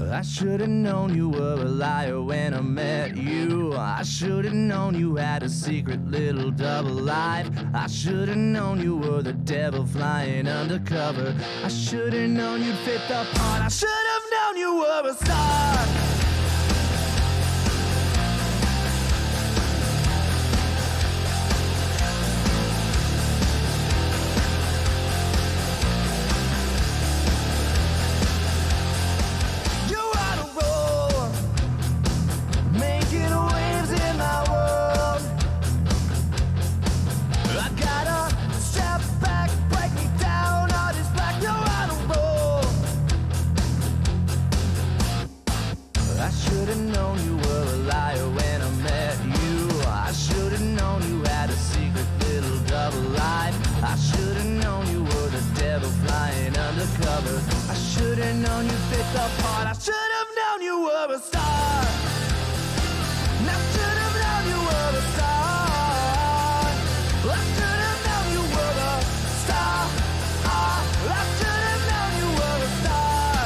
I should have known you were a liar when I met you. I should have known you had a secret little double life. I should have known you were the devil flying undercover. I should have known you'd fit the part. I should have known you were a star. I should have known you fit the part. I should have known you were a star. And I should have known you were a star. I should have known you were a star. I should have known you were a star.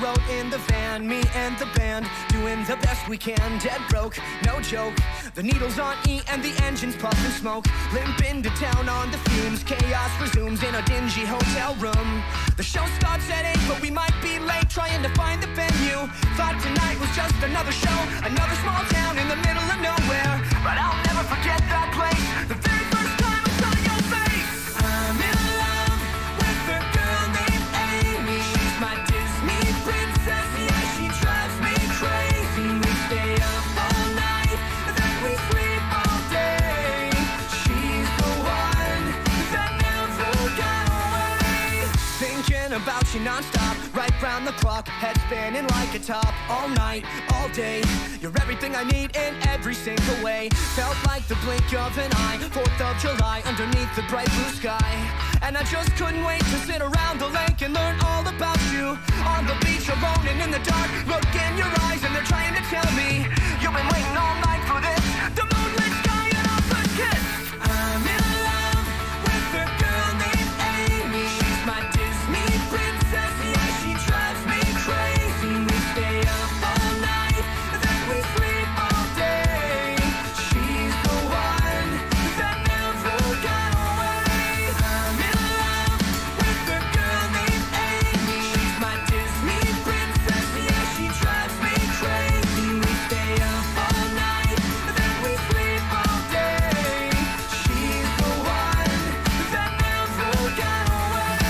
wrote in the van, me and the band, doing the best we can, dead broke, no joke. The needle's on E and the engine's puffing smoke. Limp into town on the fumes, chaos resumes in a dingy hotel room. The show starts at 8, but we might be late trying to find the venue. Thought tonight was just another show, another small town in the middle of nowhere. But I'll never forget that place, the very first time I saw your face. I'm in love with a girl named Amy. She's my Disney princess, yeah, she drives me crazy. We stay up all night, then we sleep all day. She's the one that never got away. Thinking about you non-stop, right round the clock, head spinning like a top. All night, all day, you're everything I need in every single way. Felt like the blink of an eye, 4th of July underneath the bright blue sky. And I just couldn't wait to sit around the lake and learn all about you. On the beach alone and in the dark, look in your eyes and they're trying to tell me you've been waiting all night for this. The moonlit sky and our first kiss. I'm in love with a girl named Amy. She's my Disney princess, yeah, she drives me crazy. We stay up all night, then we sleep all day. She's the one that never got away. I'm in love with a girl named Amy. She's my Disney princess, yeah, she drives me crazy. We stay up all night, then we sleep all day. She's the one that never got away.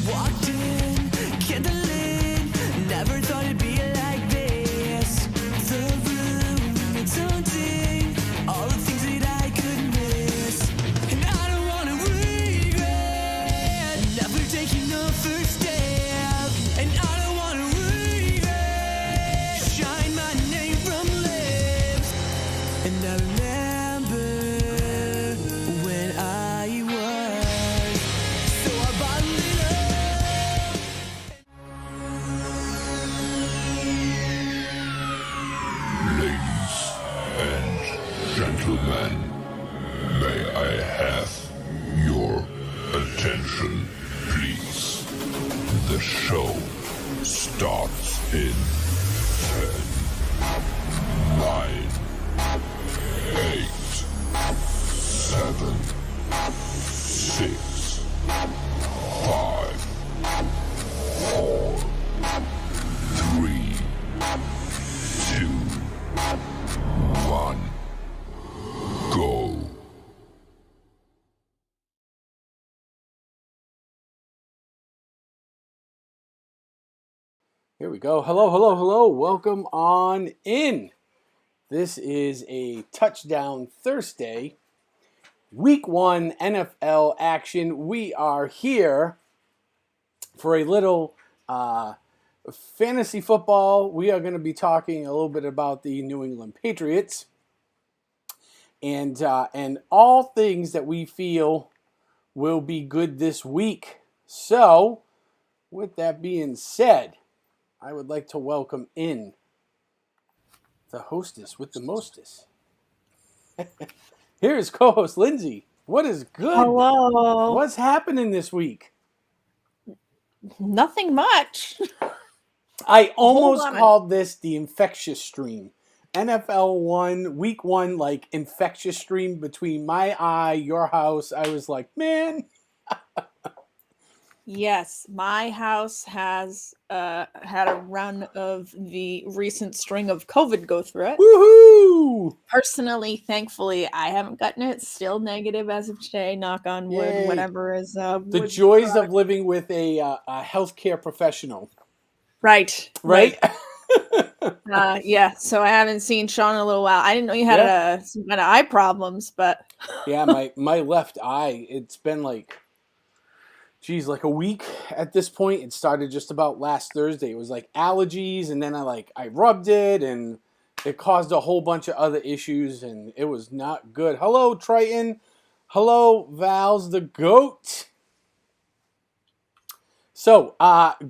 Walked in, candlelit, never thought it'd be like this. The room, it's haunting, all the things that I could miss. And I don't wanna regret never taking the first step. And I don't wanna regret shine my name from lips. And I remember when I was, so I bottled it up. Ladies and gentlemen, may I have your attention, please? The show starts in 10, 9, 8, 7, 6, 5, 4, 3, 2, 1, go. Here we go. Hello, hello, hello. Welcome on in. This is a Touchdown Thursday, Week 1 NFL action. We are here for a little fantasy football, we are going to be talking a little bit about the New England Patriots and all things that we feel will be good this week. So, with that being said, I would like to welcome in the hostess with the mostest. Here is co-host Lindsay. What is good? Hello. What's happening this week? Nothing much. I almost on. called this the infectious stream. NFL 1, week 1, like infectious stream between my eye, your house. I was like, man. Yes, my house has had a run of the recent string of COVID go through it. Woohoo! Personally, thankfully, I haven't gotten it. Still negative as of today. Knock on wood. Yay. Whatever is The joys of living with a healthcare professional. right. Right? Yeah. So I haven't seen Sean in a little while. I didn't know you had some kind of eye problems, but yeah, my left eye. It's been like a week at this point. It started just about last Thursday. It was like allergies, and then I rubbed it, and it caused a whole bunch of other issues, and it was not good. Hello, Triton. Hello, Val's the goat. So,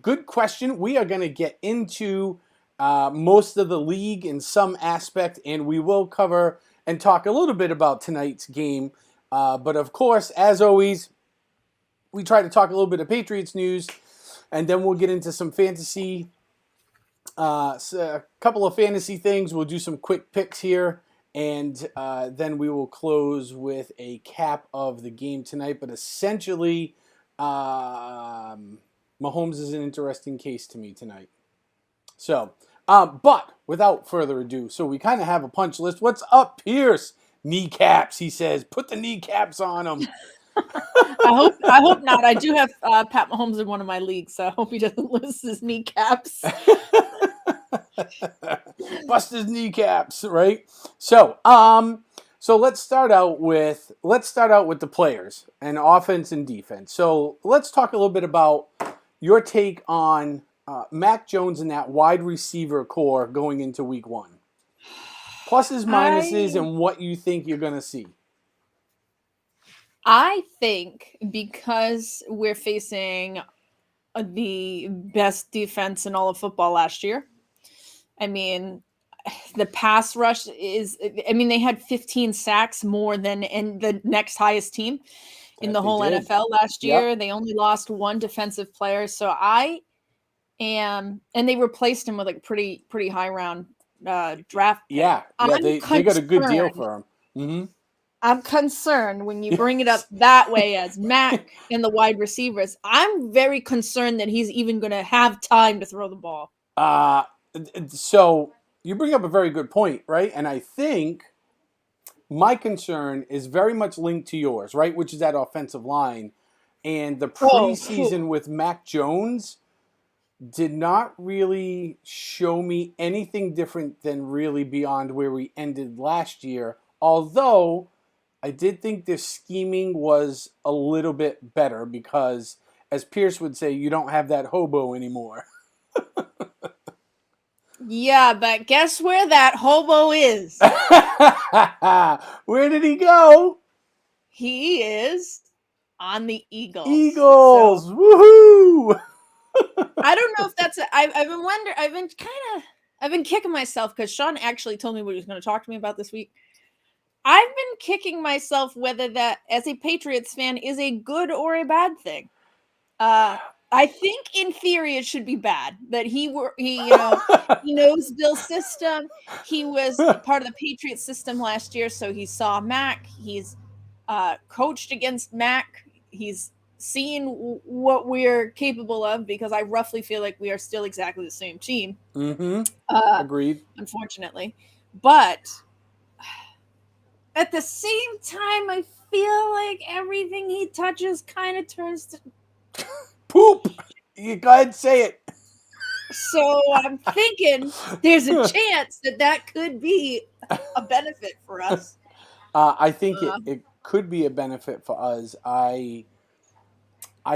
good question. We are going to get into most of the league in some aspect, and we will cover and talk a little bit about tonight's game. But of course, as always, we try to talk a little bit of Patriots news, and then we'll get into some fantasy, a couple of fantasy things. We'll do some quick picks here, and then we will close with a cap of the game tonight. But essentially, Mahomes is an interesting case to me tonight. So, but without further ado, so we kind of have a punch list. What's up, Pierce? Kneecaps, he says. Put the kneecaps on him. I hope not. I do have Pat Mahomes in one of my leagues, so I hope he doesn't lose his kneecaps. Bust his kneecaps, right? So let's start out with the players and offense and defense. So let's talk a little bit about your take on Mac Jones and that wide receiver core going into week 1. Pluses, minuses, and what you think you're going to see. I think because we're facing the best defense in all of football last year. I mean, the pass rush they had 15 sacks more than in the next highest team in the whole NFL last year. Yep. They only lost one defensive player. So and they replaced him with like pretty high round draft pick. Yeah, they got a good deal for him. Mm-hmm. I'm concerned when you bring it up that way as Mac and the wide receivers. I'm very concerned that he's even going to have time to throw the ball. So you bring up a very good point, right? And I think my concern is very much linked to yours, right? Which is that offensive line. And the preseason with Mac Jones did not really show me anything different than really beyond where we ended last year. Although I did think their scheming was a little bit better because, as Pierce would say, you don't have that hobo anymore. Yeah, but guess where that hobo is? Where did he go? He is on the Eagles. Eagles! So, woohoo! I don't know if that's I've been kicking myself because Sean actually told me what he was going to talk to me about this week. I've been kicking myself whether that, as a Patriots fan, is a good or a bad thing. I think in theory it should be bad that he knows Bill's system. He was part of the Patriots system last year, so he saw Mac. He's coached against Mac. He's seen what we're capable of because I roughly feel like we are still exactly the same team. Mm-hmm. Agreed. Unfortunately, but at the same time, I feel like everything he touches kind of turns to poop. You go ahead and say it. So I'm thinking there's a chance that could be a benefit for us. I think it could be a benefit for us. I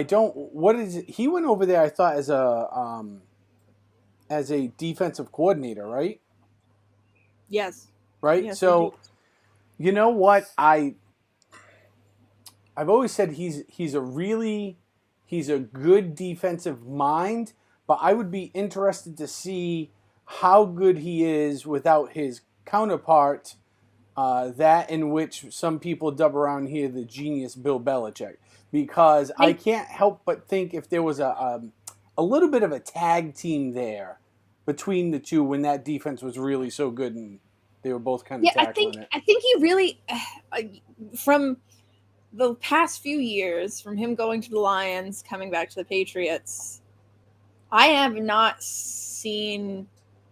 don't. What is it? He went over there, I thought, as a as a defensive coordinator, right? Yes. Right. Yes, I do. So you know what I've always said he's a good defensive mind, but I would be interested to see how good he is without his counterpart, that in which some people dub around here the genius Bill Belichick, because I can't help but think if there was a little bit of a tag team there between the two when that defense was really so good and they were both kind of Yeah, tackling it. I think he really from the past few years, from him going to the Lions, coming back to the Patriots, I have not seen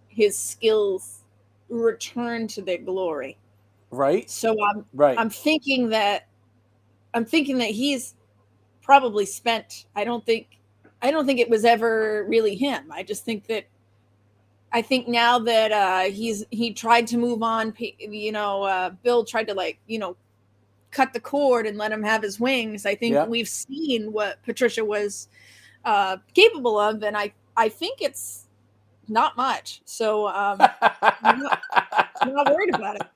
his skills return to their glory. Right? So Right. I'm thinking that he's probably spent. I don't think it was ever really him. I think now that he tried to move on, Bill tried to cut the cord and let him have his wings. I think Yeah. we've seen what Patricia was capable of, and I think it's not much. So I'm not worried about it.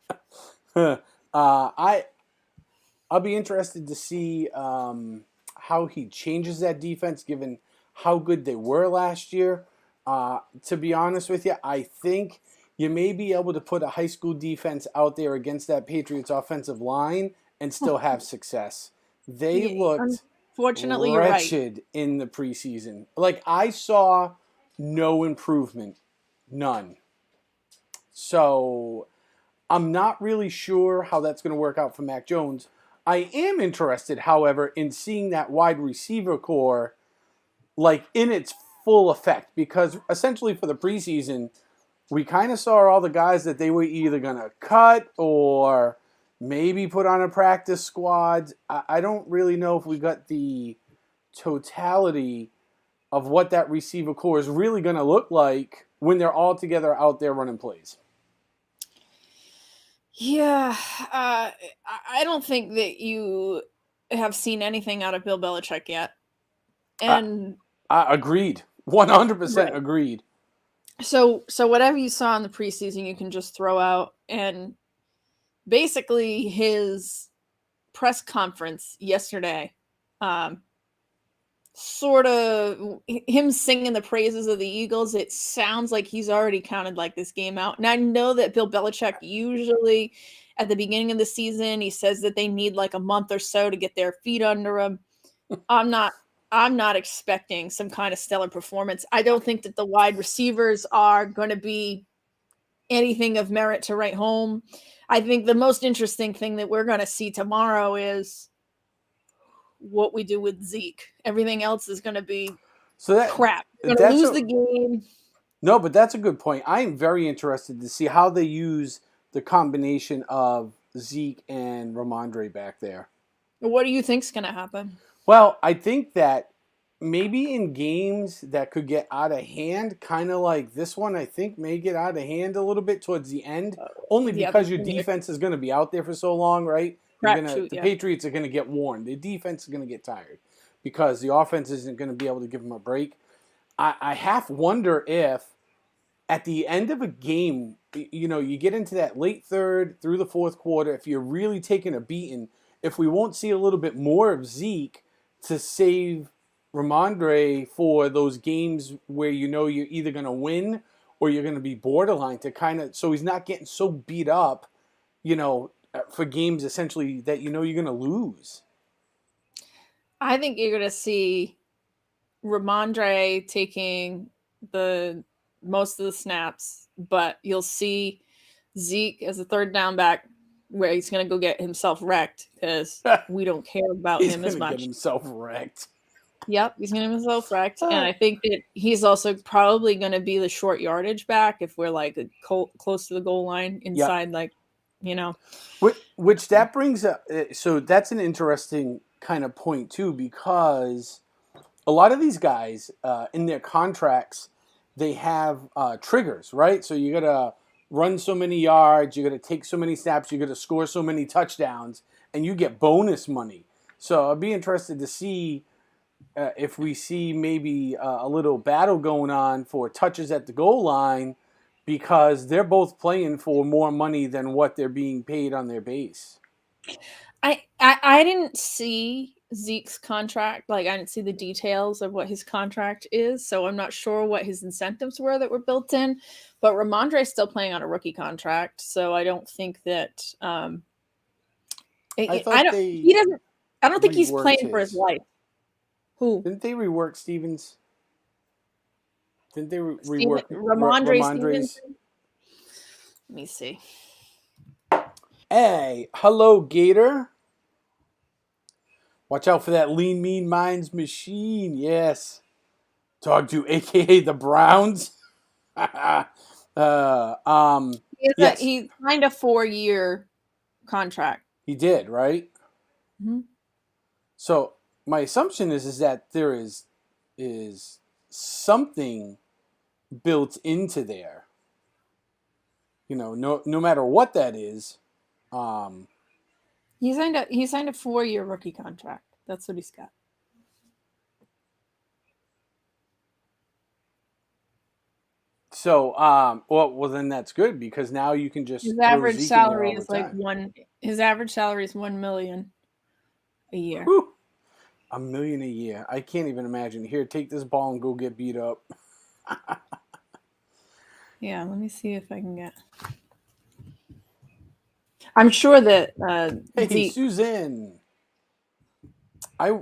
I'll be interested to see how he changes that defense, given how good they were last year. To be honest with you, I think you may be able to put a high school defense out there against that Patriots offensive line and still have success. They looked Unfortunately, you're right. wretched in the preseason. Like, I saw no improvement, none. So I'm not really sure how that's going to work out for Mac Jones. I am interested, however, in seeing that wide receiver core like in its full effect, because essentially for the preseason, we kind of saw all the guys that they were either going to cut or maybe put on a practice squad. I don't really know if we got the totality of what that receiver core is really going to look like when they're all together out there running plays. Yeah, I don't think that you have seen anything out of Bill Belichick yet. And agreed. 100% right. agreed. So whatever you saw in the preseason, you can just throw out. And basically, his press conference yesterday, sort of him singing the praises of the Eagles. It sounds like he's already counted like this game out. And I know that Bill Belichick usually at the beginning of the season, he says that they need like a month or so to get their feet under him. I'm not expecting some kind of stellar performance. I don't think that the wide receivers are going to be anything of merit to write home. I think the most interesting thing that we're going to see tomorrow is what we do with Zeke. Everything else is going to be crap. We're going to lose the game. No, but that's a good point. I am very interested to see how they use the combination of Zeke and Ramondre back there. What do you think's going to happen? Well, I think that maybe in games that could get out of hand, kind of like this one, I think may get out of hand a little bit towards the end, only because your defense is going to be out there for so long, right? The Patriots are going to get worn. The defense is going to get tired because the offense isn't going to be able to give them a break. I half wonder if at the end of a game, you get into that late third through the fourth quarter, if you're really taking a beating, if we won't see a little bit more of Zeke to save Ramondre for those games where you're either going to win or you're going to be borderline, to kind of, so he's not getting so beat up, for games essentially that you're going to lose. I think you're going to see Ramondre taking the most of the snaps, but you'll see Zeke as a third down back where he's going to go get himself wrecked because we don't care about him as much. Get himself wrecked. Yep, he's going to get himself wrecked. And I think that he's also probably going to be the short yardage back if we're like close to the goal line inside, Which that brings up, so that's an interesting kind of point too, because a lot of these guys in their contracts, they have triggers, right? So you got to run so many yards, you got to take so many snaps, you got to score so many touchdowns, and you get bonus money. So I'd be interested to see if we see maybe a little battle going on for touches at the goal line, because they're both playing for more money than what they're being paid on their base. I didn't see Zeke's contract. Like, I didn't see the details of what his contract is, so I'm not sure what his incentives were that were built in. But Ramondre's still playing on a rookie contract, so I don't think that I I thought don't. they He doesn't. I don't think he's reworked playing for his his. life. Who? Didn't they rework Stevens? Didn't they Steven, rework Ramondre Ramondre's? Stevenson. Let me see. Hey, hello, Gator. Watch out for that lean, mean minds machine. Yes. Talk to AKA the Browns. Yes, He signed a 4-year contract. he did, right? Mm-hmm. So my assumption is that there is something built into there. No matter what that is. He signed a 4-year rookie contract. That's what he's got. So, well, then that's good because now you can just His throw average Zeke in there salary all is the like time. $1 million a year. Whew. $1 million a year. I can't even imagine. Here, take this ball and go get beat up. Yeah, let me see if I can get. I'm sure that Hey, Zeke. Susan. I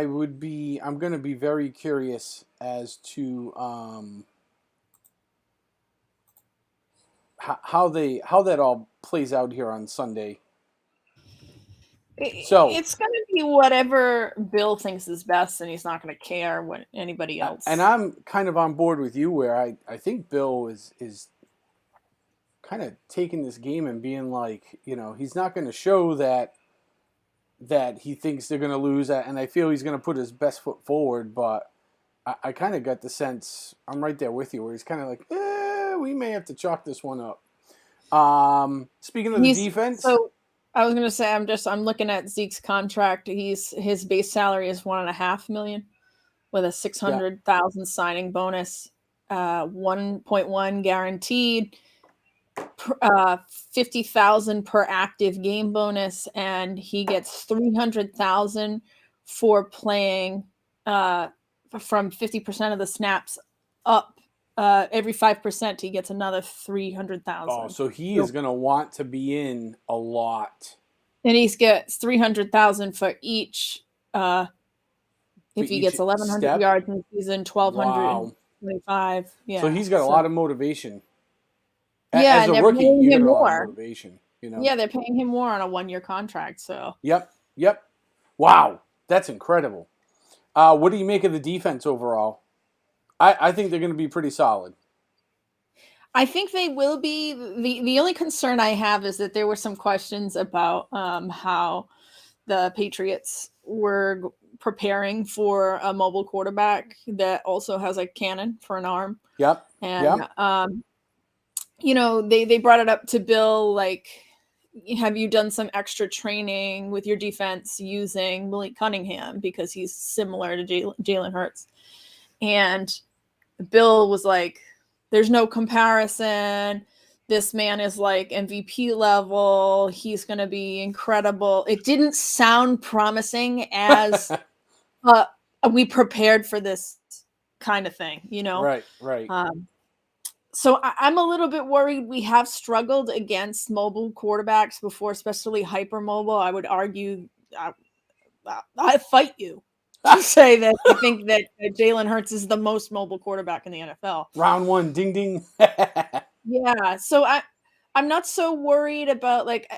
would be. I'm going to be very curious as to how that all plays out here on Sunday. So It's going to be whatever Bill thinks is best, and he's not going to care what anybody else. and I'm kind of on board with you where I think Bill is kind of taking this game and being like, he's not going to show that he thinks they're going to lose, and I feel he's going to put his best foot forward, but I kind of got the sense, I'm right there with you, where he's kind of like, we may have to chalk this one up. Speaking of the defense. So I was going to say, I'm looking at Zeke's contract. His base salary is $1.5 million with a 600,000 signing bonus, 1.1 guaranteed, 50,000 per active game bonus, and he gets 300,000 for playing from 50% of the snaps up. Every 5%, he gets another 300,000. Oh, so he is going to want to be in a lot. And he gets 300,000 for each. If he gets 1,100 yards in the season, 1,225. Wow. Yeah. So he's got a lot of motivation. Yeah, as a rookie, you got a lot of motivation. Yeah, they're paying him more on a 1-year contract. So. Yep. Wow, that's incredible. What do you make of the defense overall? I think they're going to be pretty solid. I think they will be. The only concern I have is that there were some questions about how the Patriots were preparing for a mobile quarterback that also has a cannon for an arm. Yep. And they brought it up to Bill, like, have you done some extra training with your defense using Malik Cunningham because he's similar to Jalen Hurts? And Bill was like, there's no comparison. This man is like MVP level. He's going to be incredible. It didn't sound promising as we prepared for this kind of thing, Right. So I'm a little bit worried. We have struggled against mobile quarterbacks before, especially hypermobile. I would argue I fight you to say that I think that Jalen Hurts is the most mobile quarterback in the NFL. Round 1, ding ding. Yeah, so I'm not so worried about, like,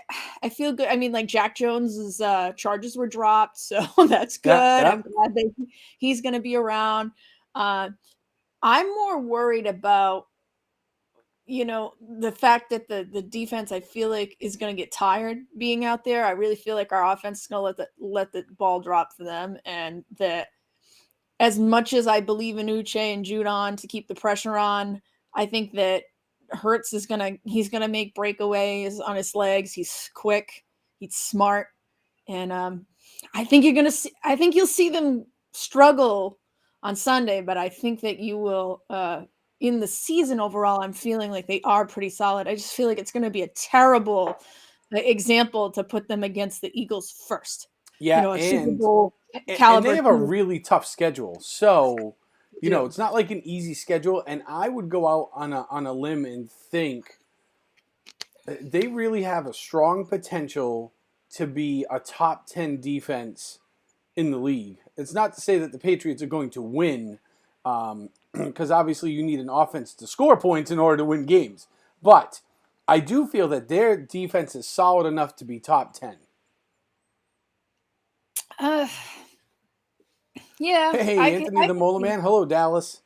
I feel good. I mean, like, Jack Jones's charges were dropped, so that's good. I'm glad that he's going to be around. I'm more worried about the fact that the defense, I feel like, is going to get tired being out there. I really feel like our offense is going to let the ball drop for them, and that as much as I believe in Uche and Judon to keep the pressure on, I think that Hurts he's going to make breakaways on his legs. He's quick, he's smart, and I think you'll see them struggle on Sunday, but I think that you will. In the season overall, I'm feeling like they are pretty solid. I just feel like it's going to be a terrible example to put them against the Eagles first. Yeah, A Super Bowl and they caliber have a team. really tough schedule. So, do. it's not like an easy schedule. And I would go out on a limb and think they really have a strong potential to be a top 10 defense in the league. It's not to say that the Patriots are going to win, because obviously you need an offense to score points in order to win games. But I do feel that their defense is solid enough to be top 10. Yeah, Hey, Anthony the Mola Man. Hello, Dallas.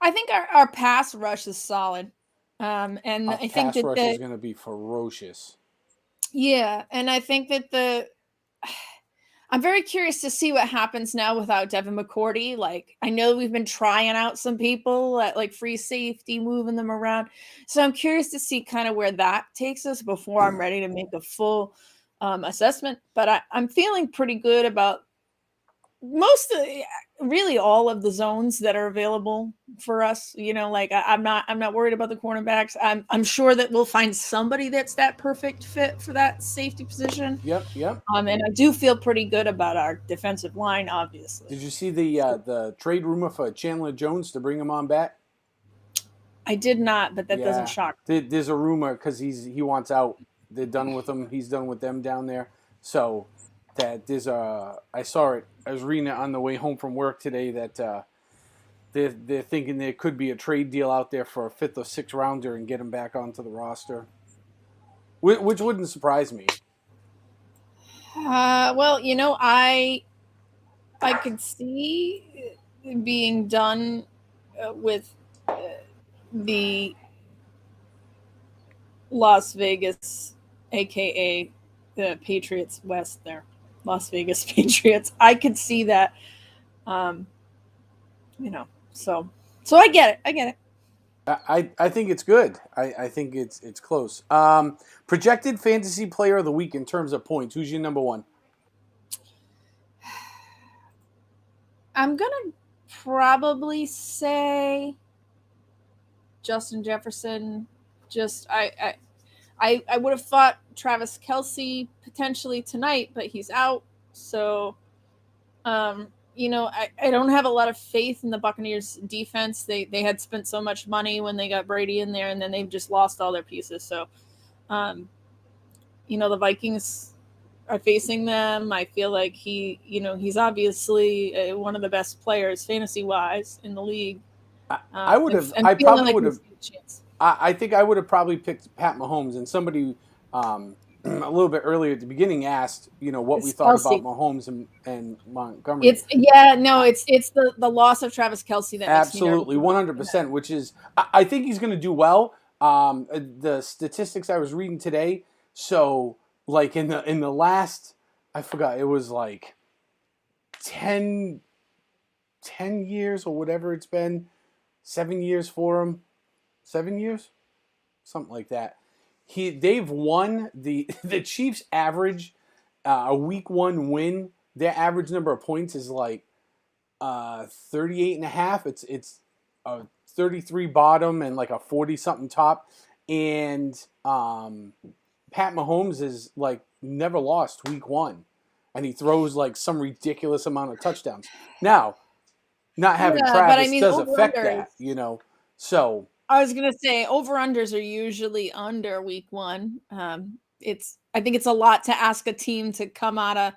I think our pass rush is solid, and Our I think pass that rush is going to be ferocious. and I think that I'm very curious to see what happens now without Devin McCourty. Like, I know we've been trying out some people at like free safety, moving them around. So I'm curious to see kind of where that takes us before I'm ready to make a full assessment. But I'm feeling pretty good about really all of the zones that are available for us. Like I'm not worried about the cornerbacks. I'm sure that we'll find somebody that's that perfect fit for that safety position. Yep. And I do feel pretty good about our defensive line, obviously. Did you see the trade rumor for Chandler Jones to bring him on back? I did not, but that doesn't shock me. There's a rumor because he wants out. They're done with him. He's done with them down there. So that I saw it. I was reading it on the way home from work today that they're thinking there could be a trade deal out there for a 5th or 6th rounder and get him back onto the roster, which wouldn't surprise me. Well, I could see being done with the Las Vegas, aka the Patriots West there. Las Vegas Patriots. I could see that. So I get it. I think it's good. I think it's close. Projected fantasy player of the week in terms of points. Who's your number one? I'm gonna probably say Justin Jefferson. Just I would have thought Travis Kelce potentially tonight, but he's out. So, I don't have a lot of faith in the Buccaneers defense. They had spent so much money when they got Brady in there, and then they've just lost all their pieces. So, the Vikings are facing them. I feel like he's obviously one of the best players fantasy wise in the league. I would have. I probably would have. I think I would have probably picked Pat Mahomes, and somebody a little bit earlier at the beginning asked, what we thought about Mahomes and Montgomery. It's the loss of Travis Kelce that absolutely 100%. Which is, I think he's going to do well. The statistics I was reading today. So, like in the last, I forgot, it was like 10 years or whatever it's been, 7 years for him. 7 years, something like that. They've won the Chiefs average a week 1 win. Their average number of points is like 38.5. It's a 33 bottom and like a 40 something top. And Pat Mahomes is like never lost week 1, and he throws like some ridiculous amount of touchdowns. Now, not having Travis does affect that, So. I was gonna say over-unders are usually under week 1. I think it's a lot to ask a team to come out of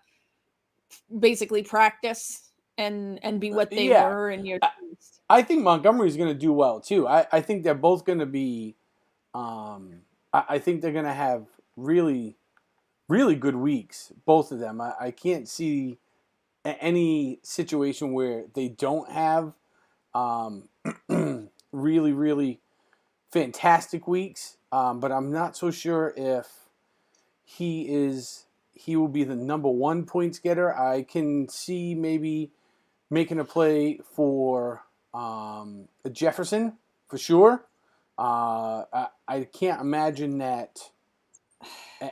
basically practice and be what they were in year 2. I think Montgomery's going to do well too. I think they're both going to be. I think they're going to have really, really good weeks. Both of them. I can't see any situation where they don't have really, really fantastic weeks, but I'm not so sure if he will be the number 1 points getter. I can see maybe making a play for Jefferson for sure. I can't imagine that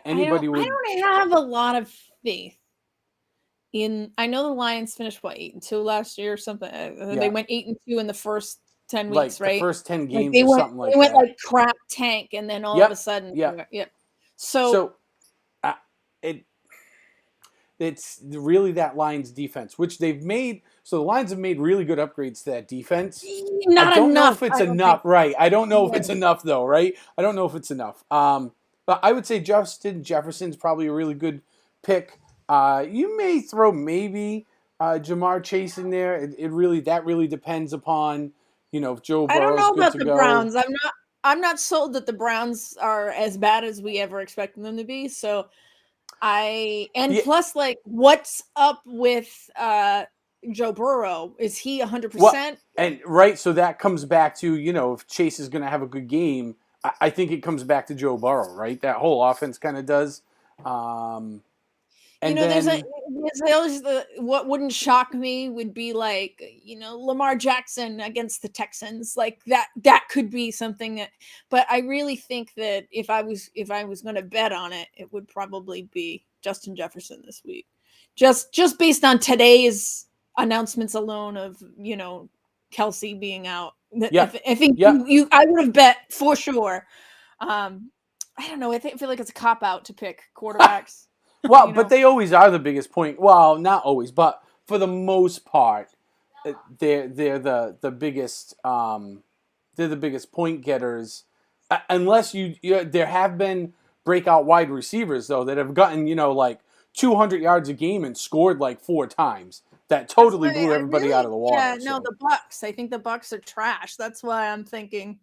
anybody would. I don't have a lot of faith I know the Lions finished 8-2 last year or something. Yeah. They went 8-2 in the first 10 Like weeks, the right? first 10 Like games they or went something like they went that. like crap tank, and then all of a sudden, Yep. yep. So So it's really that Lions defense, which they've made. So the Lions have made really good upgrades to that defense. I not don't know enough. if it's I don't enough, think. right? I don't know if Yeah. it's enough though, right? I don't know if it's enough. But I would say Justin Jefferson's probably a really good pick. You may throw maybe Jamar Chase in there. It really depends upon if Joe I don't Burrow's know good about to the go. Browns. I'm not sold that the Browns are as bad as we ever expected them to be. So Yeah, plus, like, what's up with Joe Burrow? Is he well, 100%? and right, so that comes back to if Chase is going to have a good game. I think it comes back to Joe Burrow, right? That whole offense kind of does. And There's then always what wouldn't shock me would be like, Lamar Jackson against the Texans. Like that could be something that, but I really think that if I was going to bet on it, it would probably be Justin Jefferson this week. Just based on today's announcements alone of, Kelsey being out. yeah, I think yeah. I would have bet for sure. I don't know. I feel like it's a cop out to pick quarterbacks. Well, but they always are the biggest point. Well, not always, but for the most part, they're the biggest. They're the biggest point getters, unless there have been breakout wide receivers though that have gotten like 200 yards a game and scored like 4 times. That totally blew everybody out of the water. Yeah, no, the Bucks. I think the Bucks are trash. That's why I'm thinking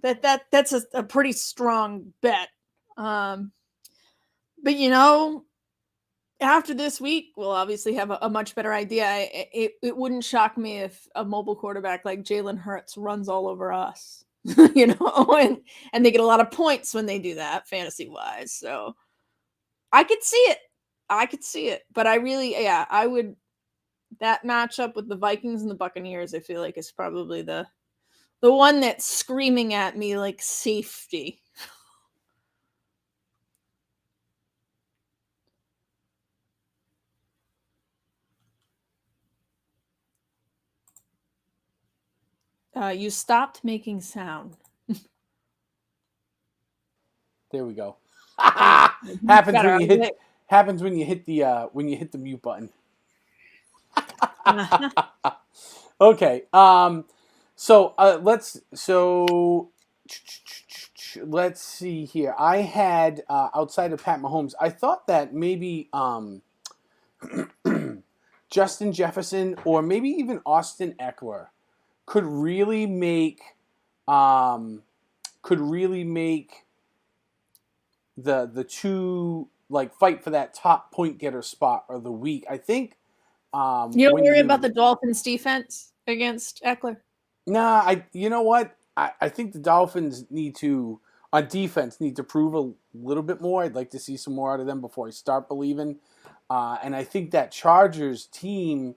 that's a pretty strong bet. But after this week, we'll obviously have a much better idea. It wouldn't shock me if a mobile quarterback like Jalen Hurts runs all over us, and they get a lot of points when they do that, fantasy wise. So I could see it. But I would. That matchup with the Vikings and the Buccaneers, I feel like is probably the one that's screaming at me like safety. You stopped making sound. There we go. happens Better. when you hit the mute button. Okay. Let's see here. I had outside of Pat Mahomes, I thought that maybe Justin Jefferson or maybe even Austin Eckler could really make the two like fight for that top point getter spot of the week. I think. You don't worry about the Dolphins' defense against Eckler? Nah, you know what? I think the Dolphins need to prove a little bit more. I'd like to see some more out of them before I start believing. And I think that Chargers team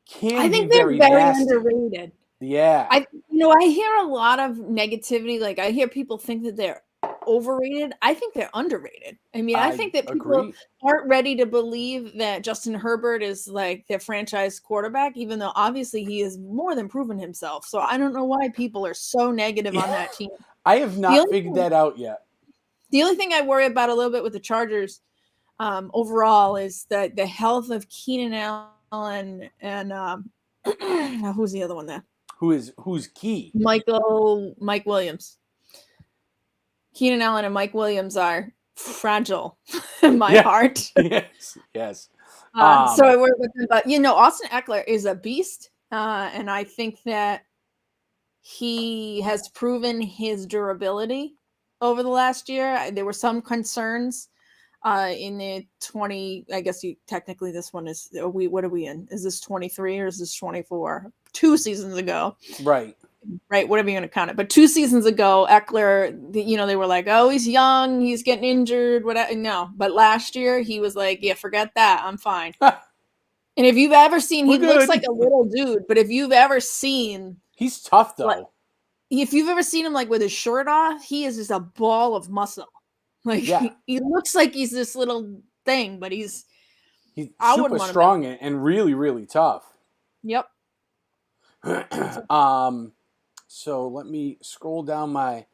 can be very nasty. Underrated. Yeah. I hear a lot of negativity. Like I hear people think that they're overrated. I think they're underrated. I mean, I think that people aren't ready to believe that Justin Herbert is like their franchise quarterback, even though obviously he has more than proven himself. So I don't know why people are so negative on that team. I have not figured that out yet. The only thing I worry about a little bit with the Chargers overall is that the health of Keenan Allen and who's the other one there? Who's key? Mike Williams. Keenan Allen and Mike Williams are fragile in my heart. Yes. So I work with him, but Austin Eckler is a beast, and I think that he has proven his durability over the last year. There were some concerns in the 20. I guess technically this one is. What are we in? Is this 23 or is this 24? 2 seasons ago, right, whatever you're going to count it. But 2 seasons ago, Eckler, they were like, oh, he's young, he's getting injured, whatever. No, but last year he was like, yeah, forget that, I'm fine. And if you've ever seen, he looks like a little dude, but if you've ever seen, he's tough though. Like, if you've ever seen him like with his shirt off, he is just a ball of muscle. Like he looks like he's this little thing, but he's He's I wouldn't super want him. strong and really, really tough. Yep. So let me scroll down my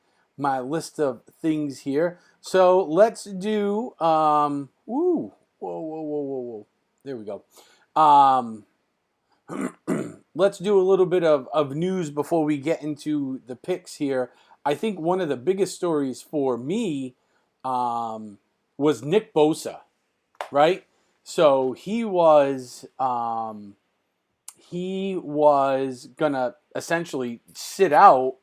list of things here. So let's do whoa, whoa, whoa, whoa, whoa. There we go. Let's do a little bit of news before we get into the picks here. I think one of the biggest stories for me was Nick Bosa, right? So he was gonna essentially sit out,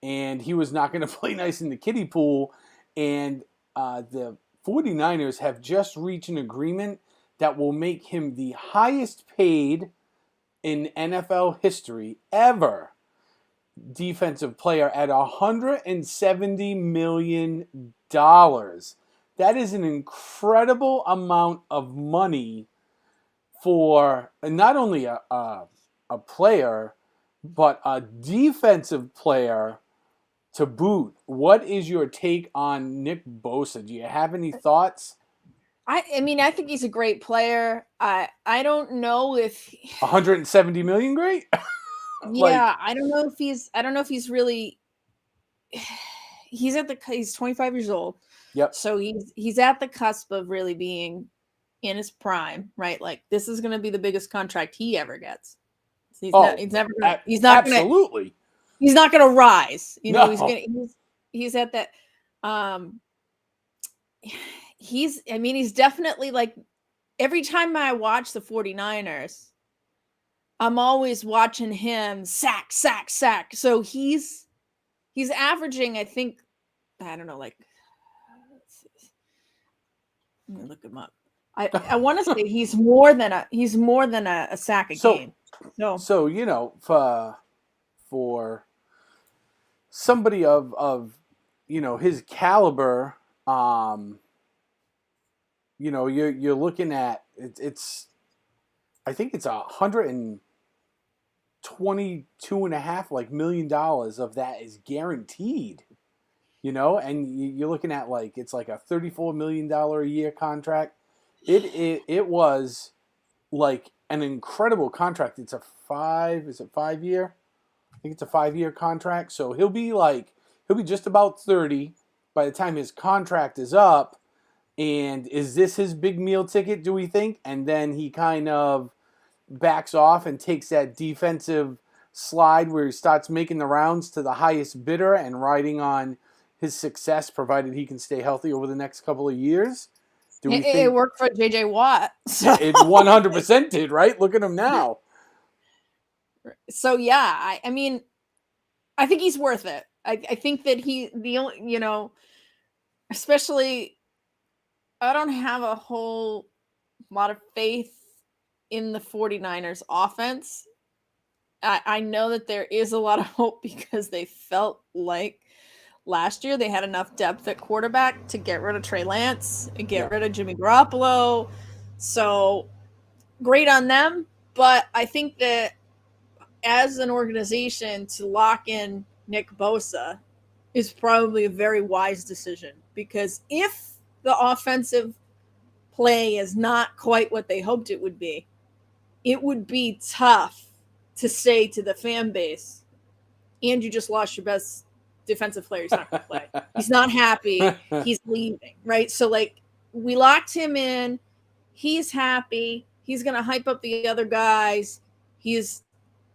and he was not gonna play nice in the kiddie pool. And the 49ers have just reached an agreement that will make him the highest paid in NFL history ever defensive player at $170 million. That is an incredible amount of money for not only a player, but a defensive player to boot. What is your take on Nick Bosa? Do you have any thoughts? I mean, I think he's a great player. I don't know if 170 million, great. yeah, I don't know if he's really he's 25 years old. Yep. So he's at the cusp of really being in his prime, right? Like this is going to be the biggest contract he ever gets. He's not absolutely. He's not going to rise. You know, No. he's at that he's definitely like every time I watch the 49ers, I'm always watching him sack. So he's averaging, I think, I don't know, like let me look him up. I want to say he's more than a sack a game. So you know, for somebody of his caliber, you're looking at it's I think it's $122.5 million of that is guaranteed. And you're looking at it's like a $34 million a year contract. It was like an incredible contract. Is it 5 year? I think it's a 5 year contract. So he'll be just about 30 by the time his contract is up. And is this his big meal ticket, do we think? And then he kind of backs off and takes that defensive slide where he starts making the rounds to the highest bidder and riding on his success, provided he can stay healthy over the next couple of years. It worked for JJ Watt. So. It 100% did, right? Look at him now. So yeah, I mean, I think he's worth it. I think that especially, I don't have a whole lot of faith in the 49ers offense. I know that there is a lot of hope because they felt like last year they had enough depth at quarterback to get rid of Trey Lance and get rid of Jimmy Garoppolo. So great on them. But I think that as an organization to lock in Nick Bosa is probably a very wise decision, because if the offensive play is not quite what they hoped it would be tough to say to the fan base, and you just lost your best defensive player. He's not going to play. He's not happy. He's leaving, right? So, we locked him in. He's happy. He's going to hype up the other guys. He's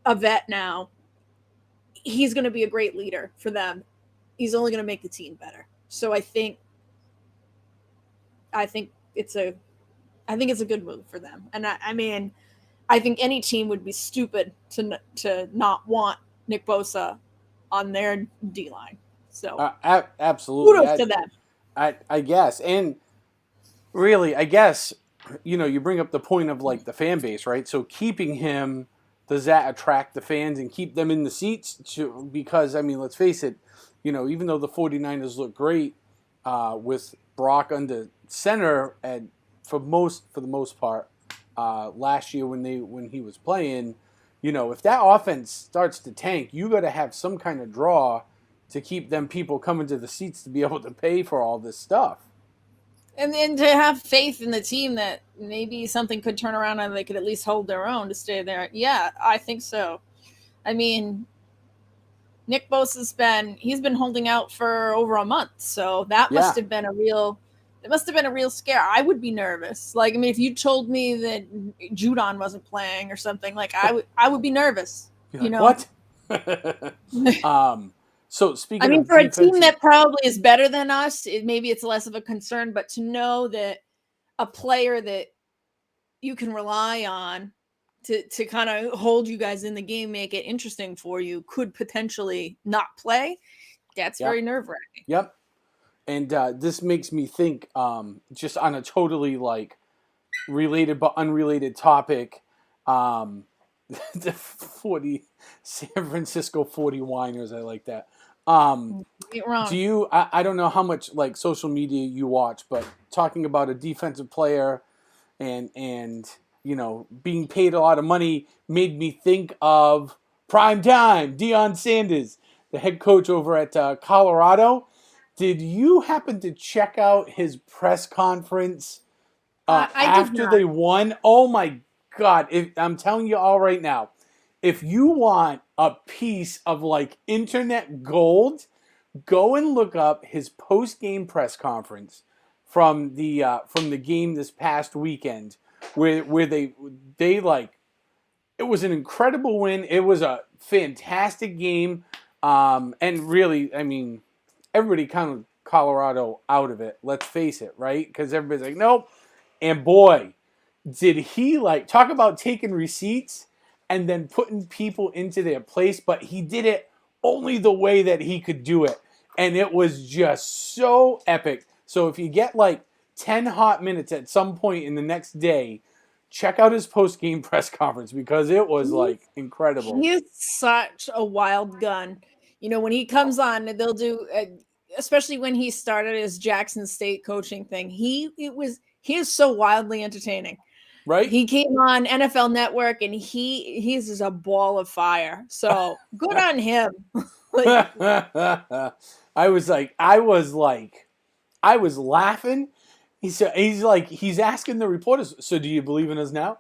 a vet now. He's going to be a great leader for them. He's only going to make the team better. So I think it's a good move for them. And I mean, I think any team would be stupid to not want Nick Bosa on their D-line. So absolutely. Kudos to them. I guess. And really, I guess, you bring up the point of the fan base, right? So keeping him, does that attract the fans and keep them in the seats? Because, I mean, let's face it, even though the 49ers look great with Brock under center and for the most part last year when he was playing, if that offense starts to tank, you got to have some kind of draw to keep them people coming to the seats to be able to pay for all this stuff. And then to have faith in the team that maybe something could turn around and they could at least hold their own to stay there. Yeah, I think so. I mean, Nick Bosa's he's been holding out for over a month, so that Yeah. must have been a real scare. I would be nervous. Like, I mean, if you told me that Judon wasn't playing or something, like I would be nervous. You're You like, know, what? So I speaking mean, of for a team defensive, that probably is better than us, maybe it's less of a concern. But to know that a player that you can rely on to kind of hold you guys in the game, make it interesting for you, could potentially not play. That's yep, very nerve-wracking. yep. And this makes me think, just on a totally like related but unrelated topic, the 40 San Francisco 40 Winers. I like that. You're wrong. Do you? I don't know how much like social media you watch, but talking about a defensive player and being paid a lot of money made me think of prime time Deion Sanders, the head coach over at Colorado. Did you happen to check out his press conference I did after not. they won? Oh my God! I'm telling you all right now, if you want a piece of like internet gold, go and look up his post game press conference from the game this past weekend, where they like it was an incredible win. It was a fantastic game, and really, I mean, everybody counted Colorado out of it. Let's face it, right? Because everybody's like, nope. And boy, did he like talk about taking receipts and then putting people into their place, but he did it only the way that he could do it. And it was just so epic. So if you get like 10 hot minutes at some point in the next day, check out his post-game press conference because it was like incredible. He is such a wild gun. You know, when he comes on, they'll do, especially when he started his Jackson State coaching thing. He is so wildly entertaining. Right? He came on NFL Network and he's just a ball of fire. So good on him. Like, I was laughing. He's asking the reporters, so do you believe in us now?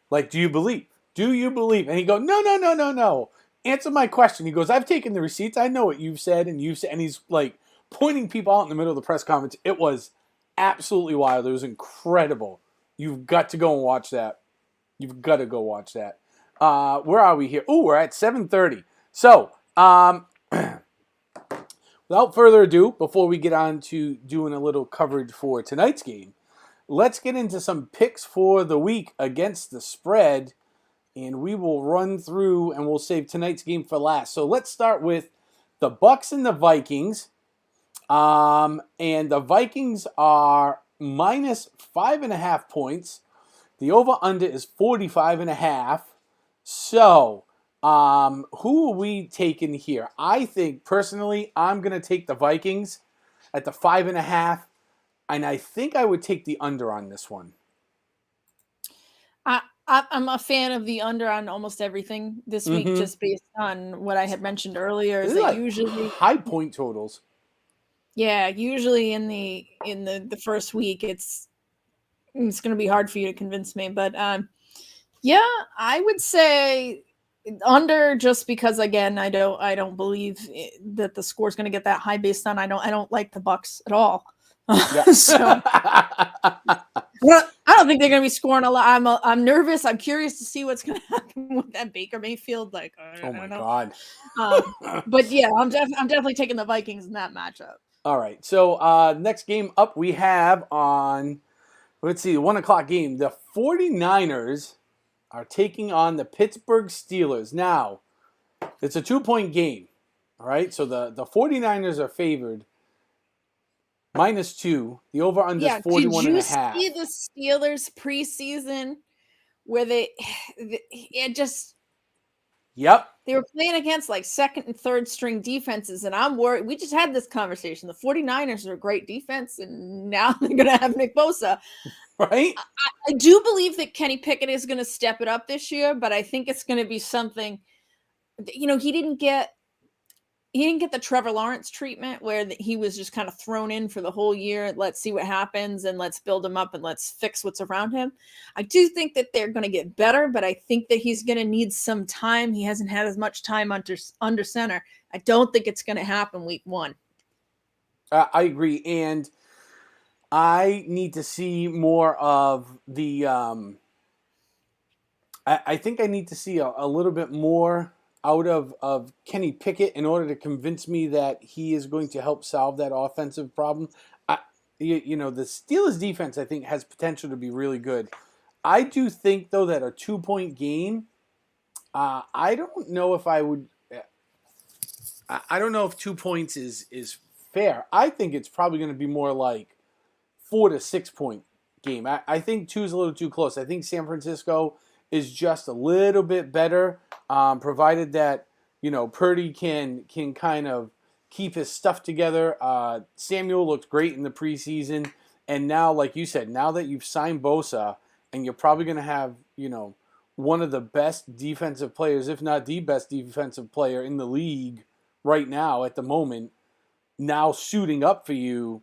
Like, do you believe? Do you believe? And he goes, no, no, no, no, no. Answer my question. He goes, I've taken the receipts. I know what you've said, and he's like pointing people out in the middle of the press conference. It was absolutely wild. It was incredible. You've got to go and watch that. You've got to go watch that. Where are we here? Oh, we're at 7:30. So, without further ado, before we get on to doing a little coverage for tonight's game, let's get into some picks for the week against the spread, and we will run through and we'll save tonight's game for last. So let's start with the Bucks and the Vikings. And the Vikings are minus 5.5 points. The over-under is 45.5. So, who are we taking here? I think, personally, I'm going to take the Vikings at the 5.5. And I think I would take the under on this one. I'm a fan of the under on almost everything this week, just based on what I had mentioned earlier. Is that like usually high point totals? Yeah, usually in the first week, it's going to be hard for you to convince me. But yeah, I would say under, just because again, I don't believe that the score is going to get that high based on I don't like the Bucks at all. Yeah. So well, I don't think they're going to be scoring a lot. I'm nervous. I'm curious to see what's going to happen with that Baker Mayfield. Like, I don't know. God. But yeah, I'm definitely taking the Vikings in that matchup. All right. So next game up we have on, let's see, the 1 o'clock game. The 49ers are taking on the Pittsburgh Steelers. Now, it's a 2-point game. All right. So the 49ers are favored. -2. The over-under is 41.5. Did you see the Steelers preseason where it just... Yep. They were playing against like second and third string defenses, and I'm worried. We just had this conversation. The 49ers are a great defense, and now they're going to have Nick Bosa. Right? I do believe that Kenny Pickett is going to step it up this year, but I think it's going to be something, he didn't get the Trevor Lawrence treatment where he was just kind of thrown in for the whole year. Let's see what happens and let's build him up and let's fix what's around him. I do think that they're going to get better, but I think that he's going to need some time. He hasn't had as much time under center. I don't think it's going to happen week 1. I agree, and I need to see more of the. I think I need to see a little bit more out of Kenny Pickett in order to convince me that he is going to help solve that offensive problem. The Steelers defense, I think, has potential to be really good. I do think, though, that a 2-point game, I don't know if I would. I don't know if 2 points is fair. I think it's probably going to be more like 4 to 6 point game. I think 2 is a little too close. I think San Francisco is just a little bit better, provided that Purdy can kind of keep his stuff together. Samuel looked great in the preseason, and now, like you said, now that you've signed Bosa, and you're probably going to have one of the best defensive players, if not the best defensive player in the league right now at the moment, now suiting up for you.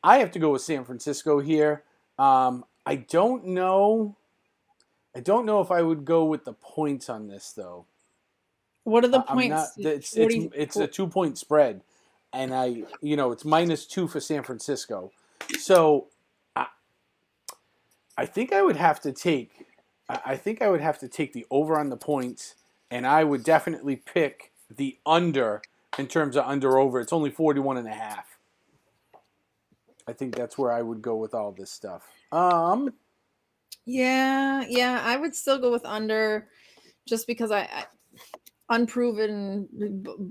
I have to go with San Francisco here. I don't know if I would go with the points on this, though. What are the points? It's a 2-point spread, and it's -2 for San Francisco. So I think I would have to take the over on the points, and I would definitely pick the under in terms of under-over. It's only 41.5. I think that's where I would go with all this stuff. Yeah, I would still go with under, just because I unproven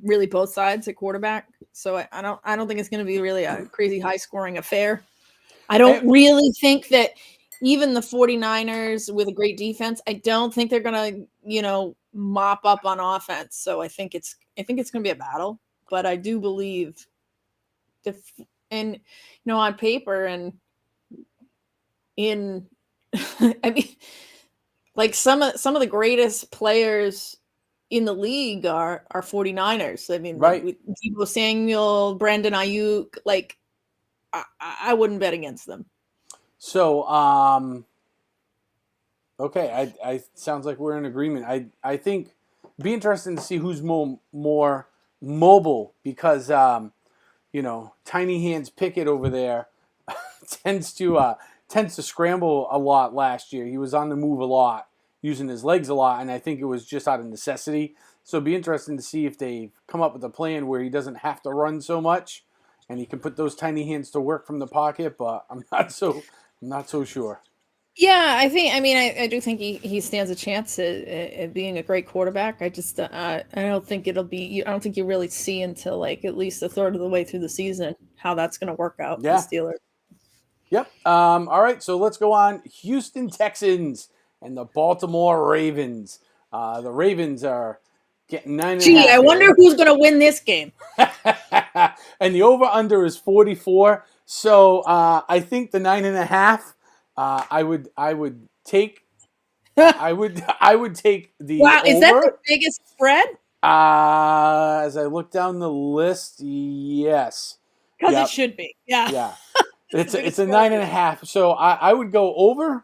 really both sides at quarterback. So I don't think it's going to be really a crazy high scoring affair. I don't really think that even the 49ers with a great defense, I don't think they're going to, mop up on offense. So I think it's going to be a battle, but I do believe on paper and in I mean, like some of the greatest players in the league are 49ers. I mean, right. With Deebo Samuel, Brandon Ayuk, like I wouldn't bet against them. So, okay, I sounds like we're in agreement. I think it'd be interesting to see who's more mobile, because Tiny Hands Pickett over there tends to scramble a lot last year. He was on the move a lot, using his legs a lot, and I think it was just out of necessity. So it'd be interesting to see if they come up with a plan where he doesn't have to run so much, and he can put those tiny hands to work from the pocket. But I'm not so sure. Yeah, I do think he stands a chance at being a great quarterback. I just I don't think it'll be. I don't think you really see until like at least a third of the way through the season how that's going to work out for the Steelers. Yep. All right, so let's go on. Houston Texans and the Baltimore Ravens. The Ravens are getting 9.5. Gee, I wonder who's going to win this game. And the over/under is 44. So I think the 9.5. I would take. I would take the. Wow, over. Is that the biggest spread? As I look down the list, yes. Because it should be. Yeah. Yeah. It's a 9.5. So I would go over.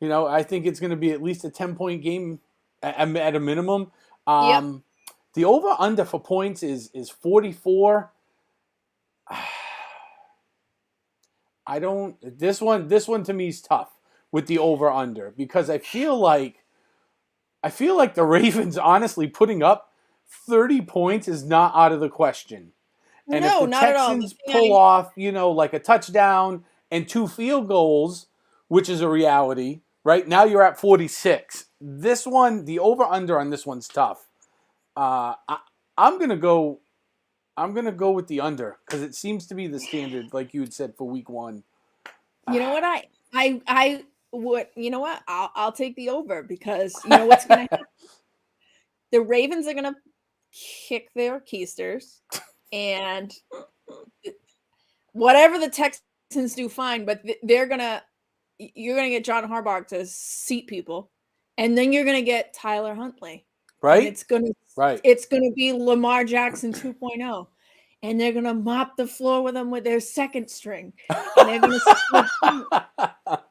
I think it's going to be at least a 10-point game at a minimum. The over/under for points is 44. I don't. This one to me is tough with the over/under, because I feel like the Ravens, honestly, putting up 30 points is not out of the question. And no, if the not Texans at all. pull off, like a touchdown and 2 field goals, which is a reality, right? Now you're at 46. This one, the over/under on this one's tough. I'm gonna go with the under, because it seems to be the standard, like you had said, for week 1. You know what? I would. You know what? I'll take the over, because you know what's going to happen. The Ravens are going to kick their keisters, and whatever the Texans do, fine. But you're gonna get John Harbaugh to seat people, and then you're gonna get Tyler Huntley. Right? and it's gonna be Lamar Jackson 2.0, and they're gonna mop the floor with them with their second string, and they're gonna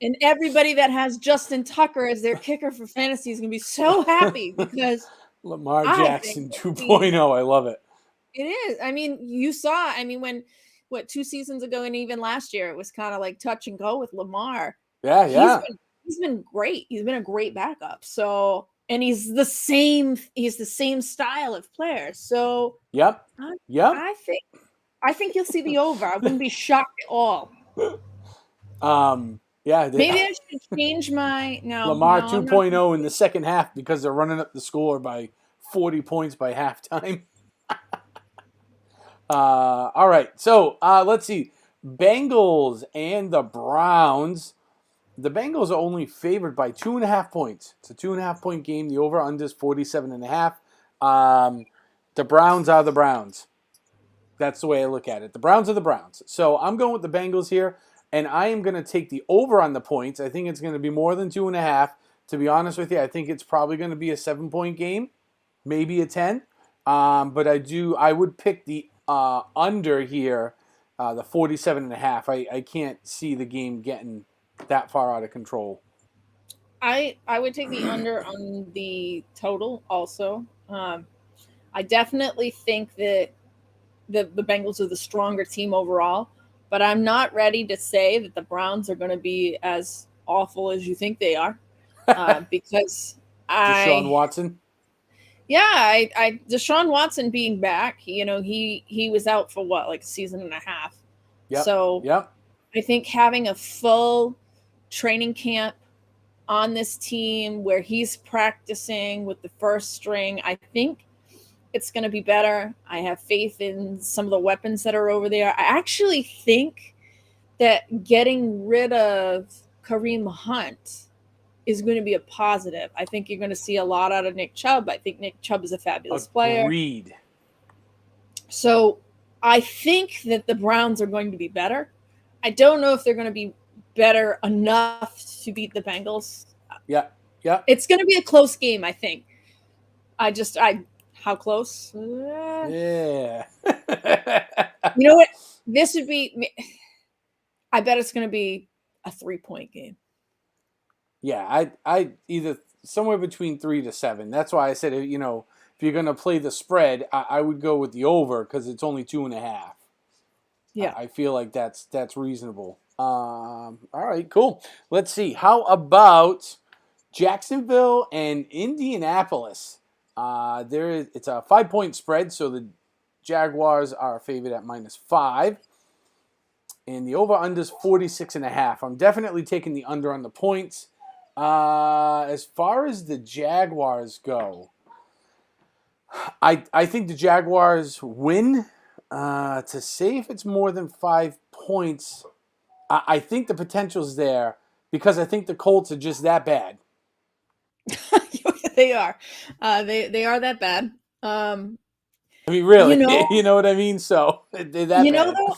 and everybody that has Justin Tucker as their kicker for fantasy is gonna be so happy because Lamar I think Jackson 2.0. I love it. it is. I mean, you saw. I mean, when 2 seasons ago, and even last year, it was kind of like touch and go with Lamar. Yeah, He's yeah. been great. He's been a great backup. So, and he's the same. He's the same style of player. So, Yep. I, Yep. I think you'll see the over. I wouldn't be shocked at all. Yeah. Maybe I should change my Lamar no. I'm not. 2.0 in the second half because they're running up the score by 40 points by halftime. All right. So let's see. Bengals and the Browns. The Bengals are only favored by 2.5 points. It's a 2.5 point game. The over under is 47.5. The Browns are the Browns. That's the way I look at it. The Browns are the Browns. So I'm going with the Bengals here, and I am going to take the over on the points. I think it's going to be more than 2.5. To be honest with you, I think it's probably going to be a 7-point game, maybe a 10. But I would pick the under here, the 47.5. I can't see the game getting that far out of control. I would take the under on the total also. I definitely think that the Bengals are the stronger team overall, but I'm not ready to say that the Browns are going to be as awful as you think they are, because Deshaun Watson. I Deshaun Watson being back, he was out for what, like a season and a half. Yep. So Yep. I think having a full training camp on this team where he's practicing with the first string, I think it's going to be better. I have faith in some of the weapons that are over there. I actually think that getting rid of Kareem Hunt is going to be a positive. I think you're going to see a lot out of Nick Chubb. I think Nick Chubb is a fabulous player. Agreed. So I think that the Browns are going to be better. I don't know if they're going to be better enough to beat the Bengals. Yeah. Yeah. It's going to be a close game, I think. How close? Yeah. You know what? This would be. I bet it's going to be a 3-point game. Yeah, I either somewhere between 3 to 7. That's why I said, if you're going to play the spread, I would go with the over because it's only 2.5. Yeah, I feel like that's reasonable. All right, cool. Let's see. How about Jacksonville and Indianapolis? It's a 5-point spread, so the Jaguars are favored at -5. And the over-under is 46.5. I'm definitely taking the under on the points. As far as the Jaguars go, I think the Jaguars win. To say if it's more than 5 points, I think the potential's there because I think the Colts are just that bad. they are. They are that bad. I mean, really, You know- you know what I mean? So they're that bad. Though,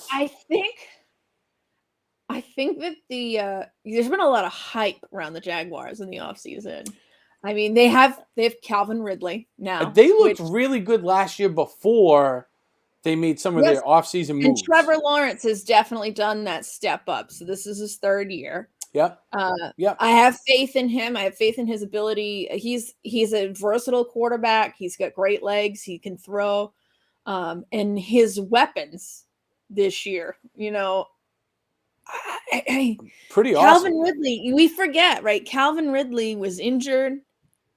I think that there's been a lot of hype around the Jaguars in the offseason. I mean, they have Calvin Ridley now. They looked really good last year before they made some of their offseason moves. And Trevor Lawrence has definitely done that step up. So this is his 3rd year. Yep. Yep. I have faith in him. I have faith in his ability. He's a versatile quarterback. He's got great legs. He can throw. And his weapons this year, pretty awesome. Calvin Ridley, we forget, right? Calvin Ridley was injured.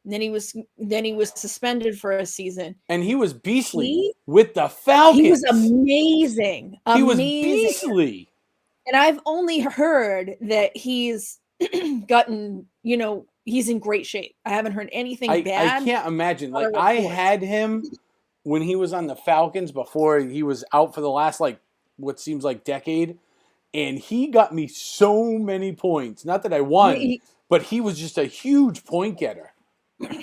And then he was suspended for a season. And he was beastly with the Falcons. He was amazing. He was beastly. And I've only heard that he's gotten, he's in great shape. I haven't heard anything bad. I can't imagine. Like, I had him when he was on the Falcons before he was out for the last, what seems like decade. And he got me so many points. Not that I won, but he was just a huge point getter.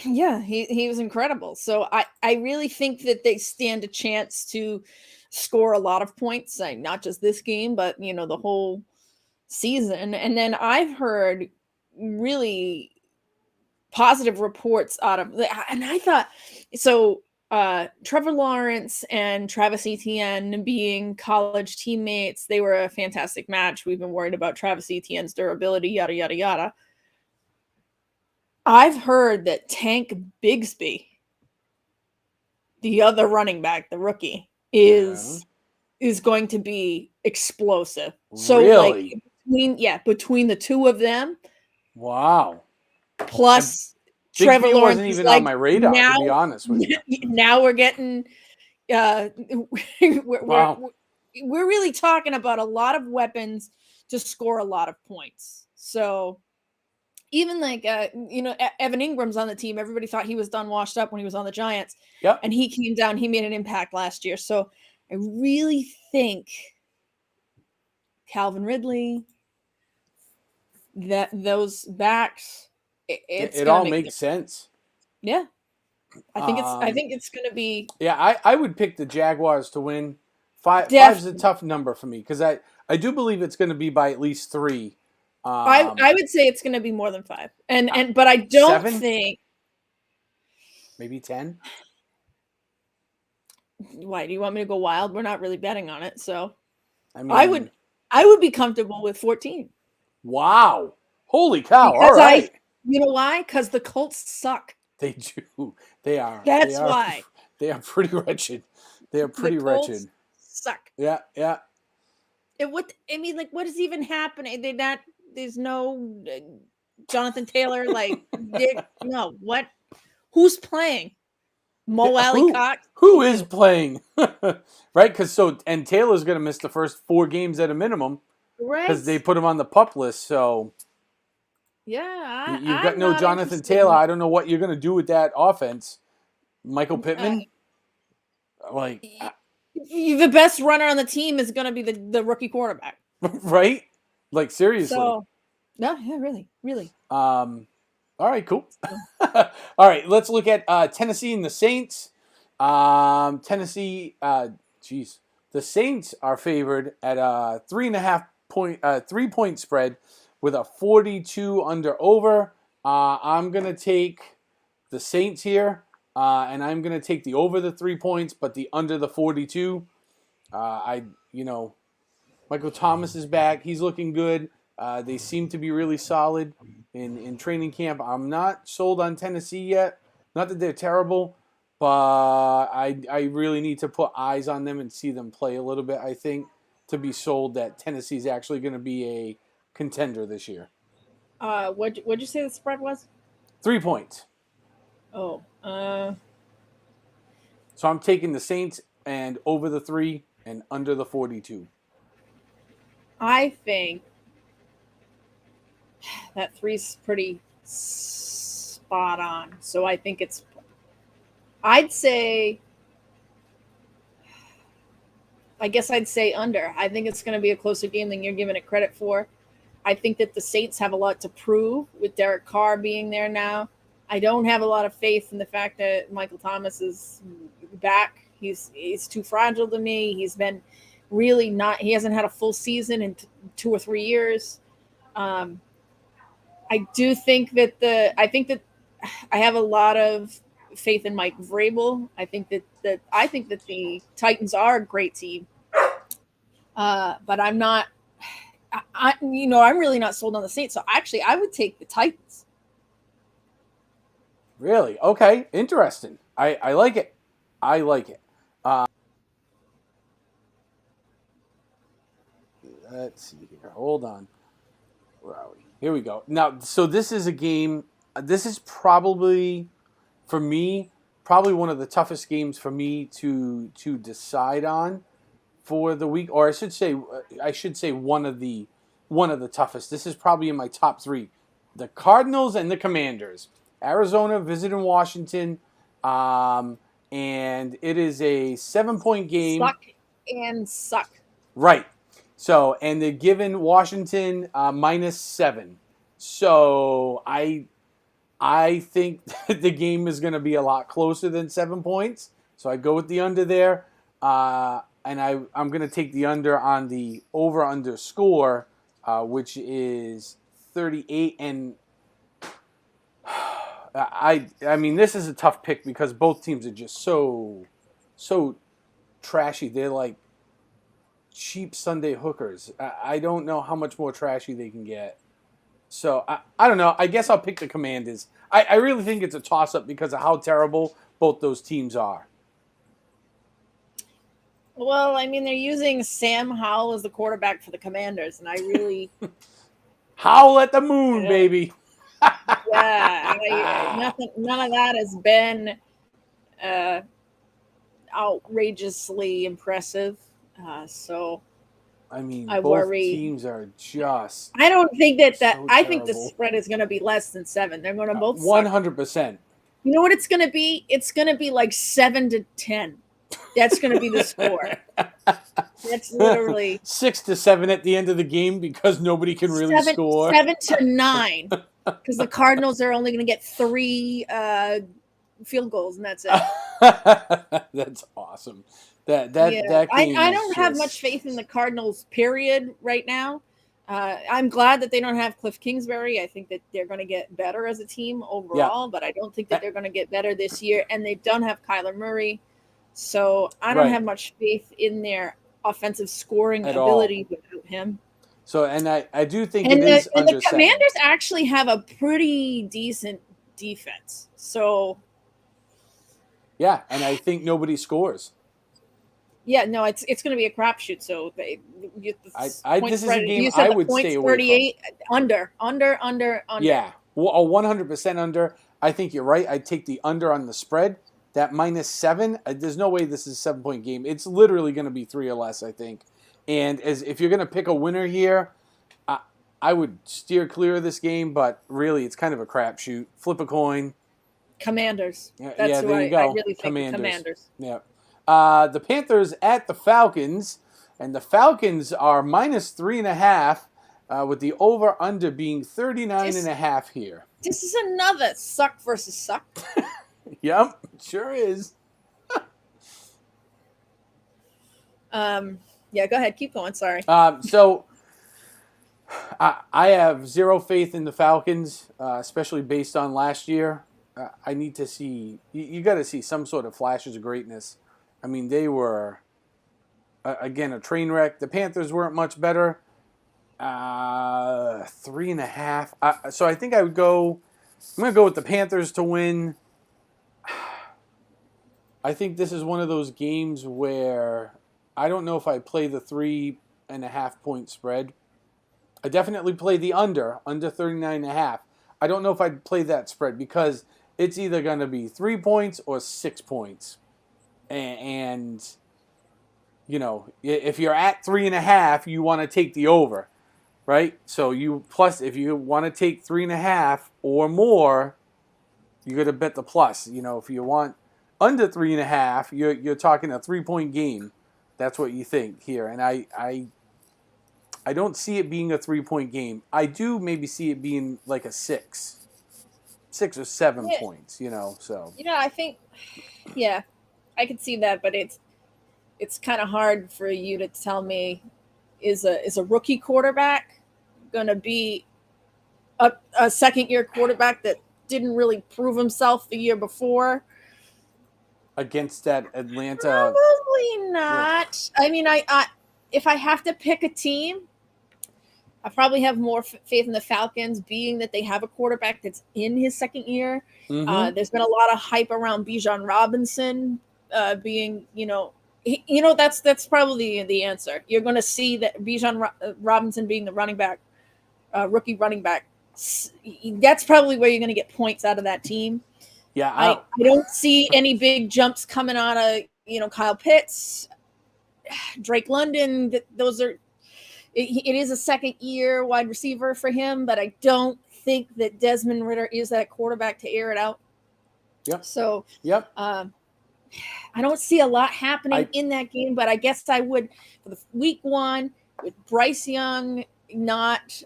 Yeah, he was incredible. So I really think that they stand a chance to score a lot of points, not just this game, but the whole season. And then I've heard really positive reports out of, and I thought so. Trevor Lawrence and Travis Etienne being college teammates, they were a fantastic match. We've been worried about Travis Etienne's durability, yada yada yada. I've heard that Tank Bigsby, the other running back, the rookie, is going to be explosive. So Really? between the two of them, Wow. plus Trevor Bigsby Lawrence wasn't is even like on my radar, now, to be honest with you. now we're getting we're, Wow. we're really talking about a lot of weapons to score a lot of points. So even like Evan Ingram's on the team. Everybody thought he was done washed up when he was on the Giants. Yep. And he came down, he made an impact last year. So I really think Calvin Ridley, that those backs, It all makes sense. Yeah. I think it's gonna be. Yeah, I would pick the Jaguars to win. Five's a tough number for me because I do believe it's going to be by at least 3. I would say it's gonna be more than 5. But I don't 7? think. Maybe 10. Why do you want me to go wild? We're not really betting on it, so I mean, I would be comfortable with 14. Wow! Holy cow! Because all right, you know why? Because the Colts suck. they do. They are. That's why. They are pretty wretched. They are pretty The Colts wretched. Suck. Yeah. What is even happening? There's no Jonathan Taylor. No. What? Who's playing? Mo Alley Cox. Who is playing? Right? Because Taylor's going to miss the first 4 games at a minimum. Right. Because they put him on the PUP list. So yeah, you've got no Jonathan Taylor. I don't know what you're going to do with that offense. Michael Pittman. The best runner on the team is going to be the rookie quarterback. Right? Like, seriously. So, no, yeah, really. All right, cool. All right, let's look at Tennessee and the Saints. Tennessee, the Saints are favored at a 3.5 spread with a 42 under over. I'm gonna take the Saints here, and I'm gonna take the over the 3 points, but the under the 42. Michael Thomas is back. He's looking good. They seem to be really solid in training camp. I'm not sold on Tennessee yet. Not that they're terrible, but I really need to put eyes on them and see them play a little bit, I think, to be sold that Tennessee's actually going to be a contender this year. What'd you say the spread was? 3 points. Oh. So I'm taking the Saints and over the 3 and under the 42. I think that 3's pretty spot on. So I think I'd say under. I think it's going to be a closer game than you're giving it credit for. I think that the Saints have a lot to prove with Derek Carr being there now. I don't have a lot of faith in the fact that Michael Thomas is back. He's too fragile to me. He's been really not. He hasn't had a full season in 2 or 3 years. I do think that I have a lot of faith in Mike Vrabel. I think that the Titans are a great team, but I'm not. I'm really not sold on the Saints. So actually, I would take the Titans. Really? Okay. Interesting. I like it. I like it. Let's see here. Hold on. Where are we? Here we go. Now, so this is a game. This is probably, for me, one of the toughest games for me to decide on for the week, or I should say one of the toughest. This is probably in my top 3. The Cardinals and the Commanders. Arizona visiting Washington, and it is a 7-point game. Suck. Right. So, and they're giving Washington -7. So I think the game is going to be a lot closer than 7 points. So I go with the under there, and I'm going to take the under on the over/under score, which is 38. And I mean, this is a tough pick because both teams are just so trashy. They're like cheap Sunday hookers. I don't know how much more trashy they can get. So I don't know. I guess I'll pick the Commanders. I really think it's a toss up because of how terrible both those teams are. Well, I mean, they're using Sam Howell as the quarterback for the Commanders, and I really, Howl at the moon, baby. yeah, none of that has been uh, outrageously impressive. So I mean, I both worry. teams are just. I don't think that so I think the terrible. spread is going to be less than 7. They're going to both 100%. You know what it's going to be? It's going to be like 7-10. That's going to be the score. That's literally 6-7 at the end of the game because nobody can really score. 7-9, because the Cardinals are only going to get 3 field goals, and that's it. That's awesome. Yeah. That game I is don't have just- much faith in the Cardinals, period, right now. I'm glad that they don't have Cliff Kingsbury. I think that they're going to get better as a team overall, but I don't think that they're going to get better this year. And they don't have Kyler Murray. So I don't have much faith in their offensive scoring ability without him. So, and I do think and it is under the 7. Commanders actually have a pretty decent defense. So yeah, and I think nobody scores. yeah, no, it's going to be a crapshoot. So this is a game I would stay away 38 from. Under. Yeah, well, 100% under. I think you're right. I'd take the under on the spread. That -7, there's no way this is a 7-point game. It's literally going to be 3 or less, I think. And if you're going to pick a winner here, I would steer clear of this game, but really it's kind of a crapshoot. Flip a coin. Commanders. That's who there you go. I really think Commanders. Yeah. The Panthers at the Falcons, and the Falcons are -3.5, with the over/under being 39.5 here. This is another suck versus suck. Yep, sure is. Yeah, go ahead. Keep going. Sorry. So I have zero faith in the Falcons, especially based on last year. I need to see. You got to see some sort of flashes of greatness. I mean, they were again a train wreck. The Panthers weren't much better. 3.5. So I think I would go. I'm going to go with the Panthers to win. I think this is one of those games where I don't know if I play the 3.5-point spread. I definitely play the under 39.5. I don't know if I'd play that spread because it's either going to be 3 points or 6 points. And you know, if you're at 3.5, you want to take the over, right? So if you want to take 3.5 or more, you got to bet the plus. You know, if you want under 3.5, you're talking a 3-point game. That's what you think here, and I don't see it being a 3-point game. I do maybe see it being like a 6 or 7 points. You know, so I think, yeah, I could see that, but it's kind of hard for you to tell me is a rookie quarterback going to be a second-year quarterback that didn't really prove himself the year before against that Atlanta. Probably not. I mean, I if I have to pick a team, I probably have more faith in the Falcons, being that they have a quarterback that's in his second year. Mm-hmm. There's been a lot of hype around Bijan Robinson being, that's probably the answer. You're going to see that Bijan Robinson being the rookie running back. That's probably where you're going to get points out of that team. Yeah, I don't see any big jumps coming out of Kyle Pitts, Drake London. Those are. It is a second-year wide receiver for him, but I don't think that Desmond Ridder is that quarterback to air it out. Yep. So. Yep. I don't see a lot happening in that game, but I guess I would for the week 1 with Bryce Young not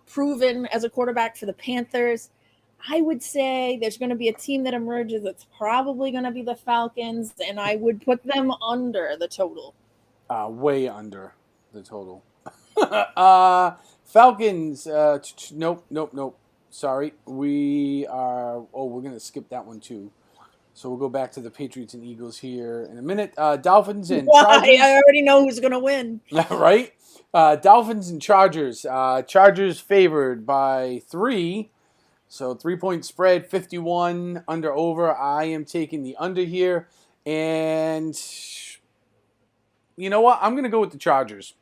proven as a quarterback for the Panthers. I would say there's going to be a team that emerges that's probably going to be the Falcons, and I would put them under the total. Way under the total. Falcons, nope. sorry. We're going to skip that one too. So we'll go back to the Patriots and Eagles here in a minute. Dolphins and Why? Chargers. I already know who's going to win. Right? Dolphins and Chargers. Chargers favored by 3. So 3-point spread, 51 under over. I am taking the under here. And you know what? I'm going to go with the Chargers.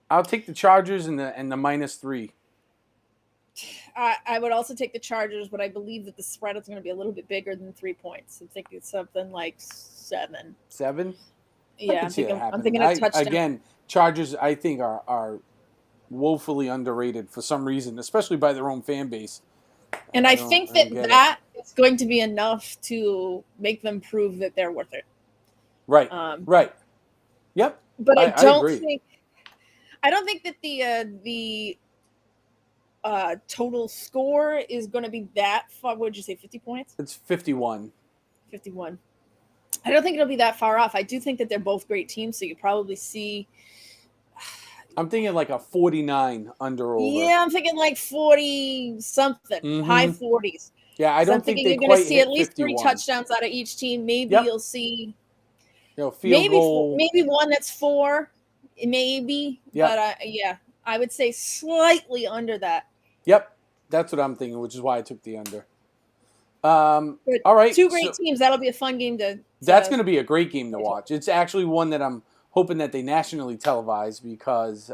I'll take the Chargers and the -3. I would also take the Chargers, but I believe that the spread is going to be a little bit bigger than 3 points. I'm thinking something like 7. 7? Yeah, I'm thinking a touchdown. Again, Chargers, I think, are woefully underrated for some reason, especially by their own fan base. And I think that is going to be enough to make them prove that they're worth it. Right. Right. Yep. But I don't agree. think that the total score is going to be that far. What did you say? 50 points? It's 51. 51. I don't think it'll be that far off. I do think that they're both great teams, so you probably see. I'm thinking like a 49 under over. Yeah, I'm thinking like 40 something, high 40s. Yeah, I don't think you're going to see at least 51. 3 touchdowns out of each team. Maybe you'll see. Field goal. Maybe one that's 4, maybe. Yep. But I would say slightly under that. Yep, that's what I'm thinking, which is why I took the under. All right, 2 great teams. That'll be a fun game to. That's going to be a great game to watch. It's actually one that I'm hoping that they nationally televise because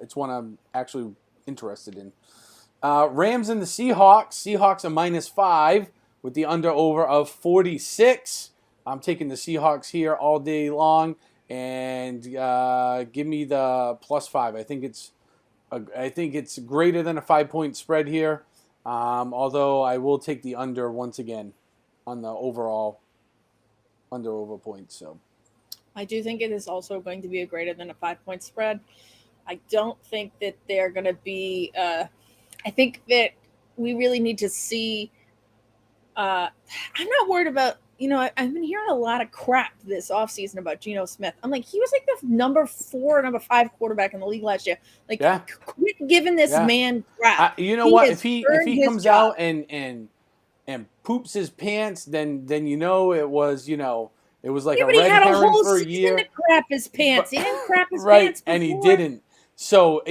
it's one I'm actually interested in. Rams and the Seahawks. Seahawks are -5 with the under over of 46. I'm taking the Seahawks here all day long, and give me the +5. I think it's greater than a 5-point spread here. Although I will take the under once again on the overall under over points. So I do think it is also going to be a greater than a 5-point spread. I don't think that they're going to be. I think that we really need to see. I'm not worried about. I've been hearing a lot of crap this offseason about Geno Smith. I'm like, he was like the number 4, number 5 quarterback in the league last year. Like, quit giving this man crap. You know what? If he comes out and poops his pants, then it was like a red herring for a year. To crap his pants. He didn't crap his Right, pants before. and he didn't. So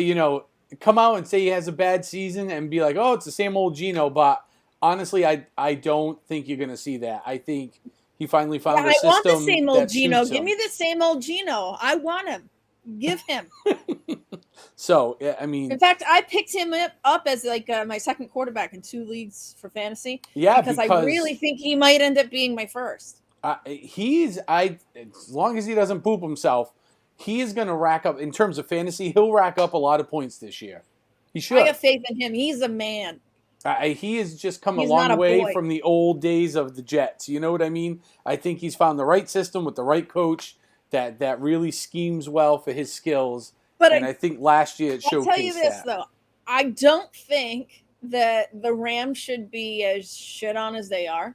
come out and say he has a bad season and be like, oh, it's the same old Geno, but. Honestly, I don't think you're going to see that. I think he finally found the system. I want the same old Geno. Give me the same old Geno. I want him. Give him. So, yeah, I mean. In fact, I picked him up as like my second quarterback in 2 leagues for fantasy. Yeah, because I really think he might end up being my first. As long as he doesn't poop himself, he is going to rack up, in terms of fantasy, he'll rack up a lot of points this year. He should. I have faith in him. He's a man. He has just come a long way from the old days of the Jets. You know what I mean? I think he's found the right system with the right coach that really schemes well for his skills. And I think last year it showcased that. I'll tell you this, though. I don't think that the Rams should be as shit on as they are.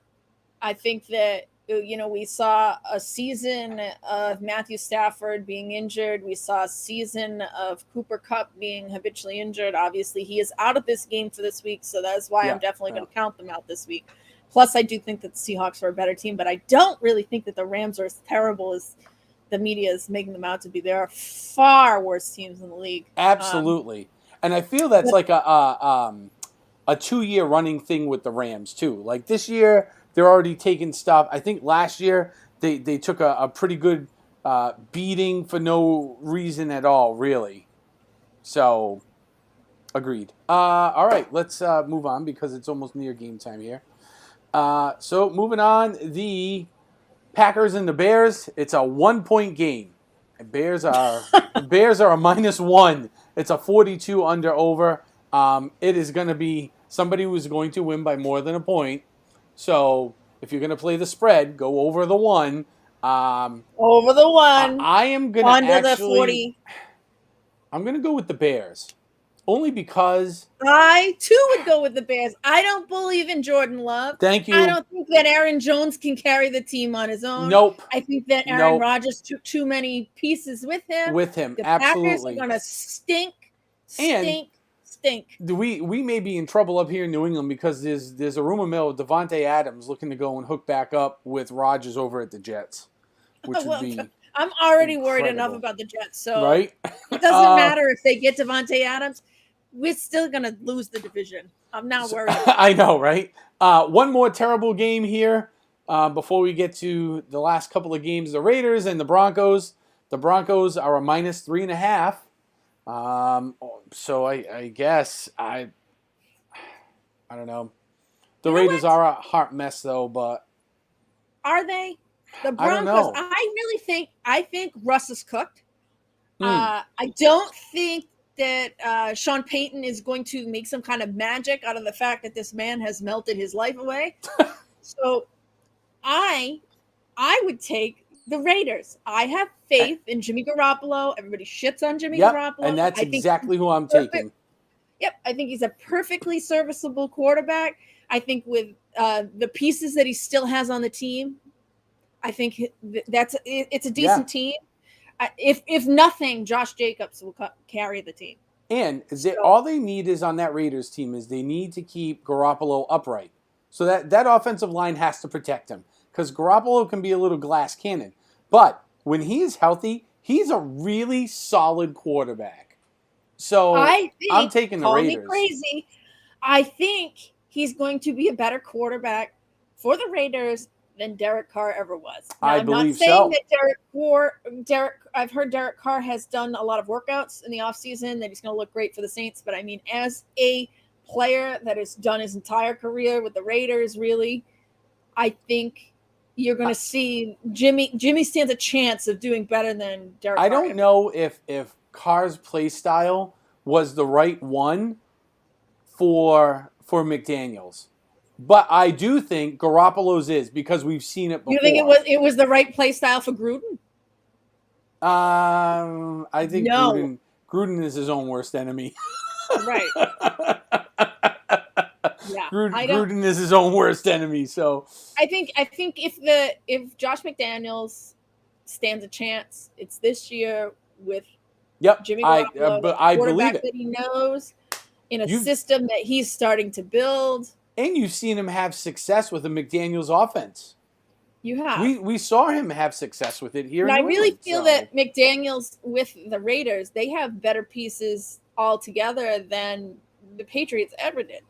I think that, we saw a season of Matthew Stafford being injured. We saw a season of Cooper Kupp being habitually injured. Obviously, he is out of this game for this week, so that's why I'm definitely going to count them out this week. Plus, I do think that the Seahawks are a better team, but I don't really think that the Rams are as terrible as the media is making them out to be. There are far worse teams in the league. Absolutely. And I feel that's like a 2-year running thing with the Rams, too. Like this year, they're already taking stuff. I think last year they took a pretty good beating for no reason at all, really. So, agreed. All right, let's move on because it's almost near game time here. So, moving on, the Packers and the Bears. It's a 1-point game. The Bears are a -1. It's a 42 under over. It is going to be somebody who's going to win by more than a point. So if you're going to play the spread, go over the 1. Over the 1. I am going to under the 40. I'm going to go with the Bears. Only because I too would go with the Bears. I don't believe in Jordan Love. Thank you. I don't think that Aaron Jones can carry the team on his own. Nope. I think that Aaron Rodgers took too many pieces with him. With him, the absolutely. Packers are going to stink. stink. we may be in trouble up here in New England because there's a rumor mill of Devontae Adams looking to go and hook back up with Rodgers over at the Jets, which would Well, be I'm already worried enough incredible. about the Jets, so right. it doesn't matter if they get Devontae Adams. We're still gonna lose the division. I'm not worried. I know, right? One more terrible game here before we get to the last couple of games. The Raiders and the Broncos. The Broncos are a -3.5. So I guess I don't know. The You know Raiders what? are a hot mess though, but Are they? The I don't Broncos. know. I think Russ is cooked. Hmm. I don't think that Sean Payton is going to make some kind of magic out of the fact that this man has melted his life away. So I would take the Raiders. I have faith in Jimmy Garoppolo. Everybody shits on Jimmy Yep, Garoppolo. and that's I think exactly who I'm perfect. taking. Yep, I think he's a perfectly serviceable quarterback. I think with the pieces that he still has on the team, I think it's a decent team. If nothing, Josh Jacobs will carry the team. And all they need is on that Raiders team is they need to keep Garoppolo upright. So that offensive line has to protect him because Garoppolo can be a little glass cannon. But when he is healthy, he's a really solid quarterback. So I'm taking the call Raiders. Me crazy. I think he's going to be a better quarterback for the Raiders than Derek Carr ever was. Now, I I'm believe not saying so. that I've heard Derek Carr has done a lot of workouts in the offseason, that he's going to look great for the Saints. But I mean, as a player that has done his entire career with the Raiders, really, I think you're going to see Jimmy stands a chance of doing better than Derek Carr. I don't know if Carr's play style was the right one for McDaniels. But I do think Garoppolo's is because we've seen it before. You think it was the right play style for Gruden? I think No. Gruden is his own worst enemy. Right. Yeah. Gruden is his own worst enemy. So I think if Josh McDaniels stands a chance, it's this year with Jimmy Garoppolo, but I believe quarterback it. that he knows, in a system that he's starting to build. And you've seen him have success with the McDaniels offense. You have. We saw him have success with it here. And I really feel that McDaniels with the Raiders, they have better pieces altogether than the Patriots ever did.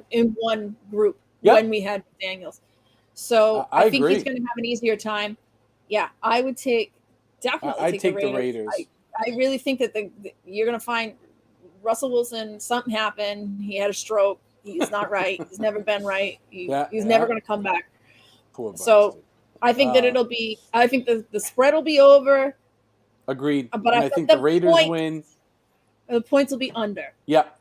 In one group when we had McDaniels. So I think he's going to have an easier time. Yeah, I would definitely take the Raiders. I really think that you're going to find Russell Wilson, something happened. He had a stroke. He's not right. He's never been right. He's never going to come back. So I think that I think the spread will be over. Agreed. But I think the Raiders win. The points will be under. Yep.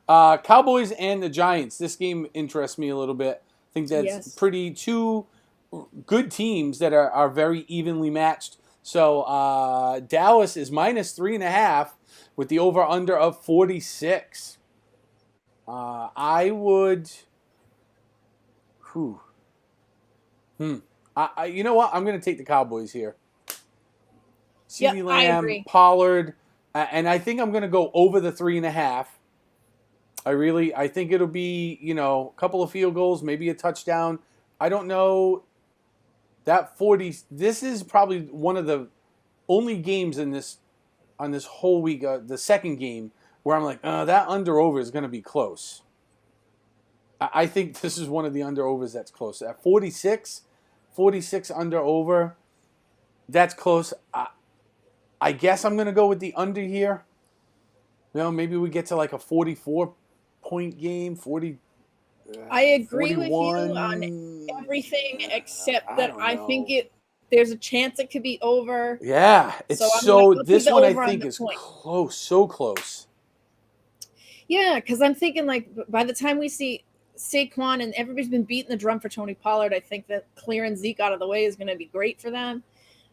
Cowboys and the Giants. This game interests me a little bit. I think that's pretty two good teams that are very evenly matched. So Dallas is -3.5 with the over-under of 46. I would. You know what? I'm going to take the Cowboys here. CeeDee Lamb, Pollard, and I think I'm going to go over the 3.5. I think it'll be, a couple of field goals, maybe a touchdown. I don't know. That 40. This is probably one of the only games on this whole week, the second game, where I'm like, that under-over is going to be close. I think this is one of the under-overs that's close. At 46 under-over, that's close. I guess I'm going to go with the under here. Maybe we get to like a 44-point game, 40. I agree 41. With you on everything except that I think there's a chance it could be over. Yeah, it's this one I think is close, so close. Yeah, because I'm thinking like by the time we see Saquon and everybody's been beating the drum for Tony Pollard, I think that clearing Zeke out of the way is going to be great for them.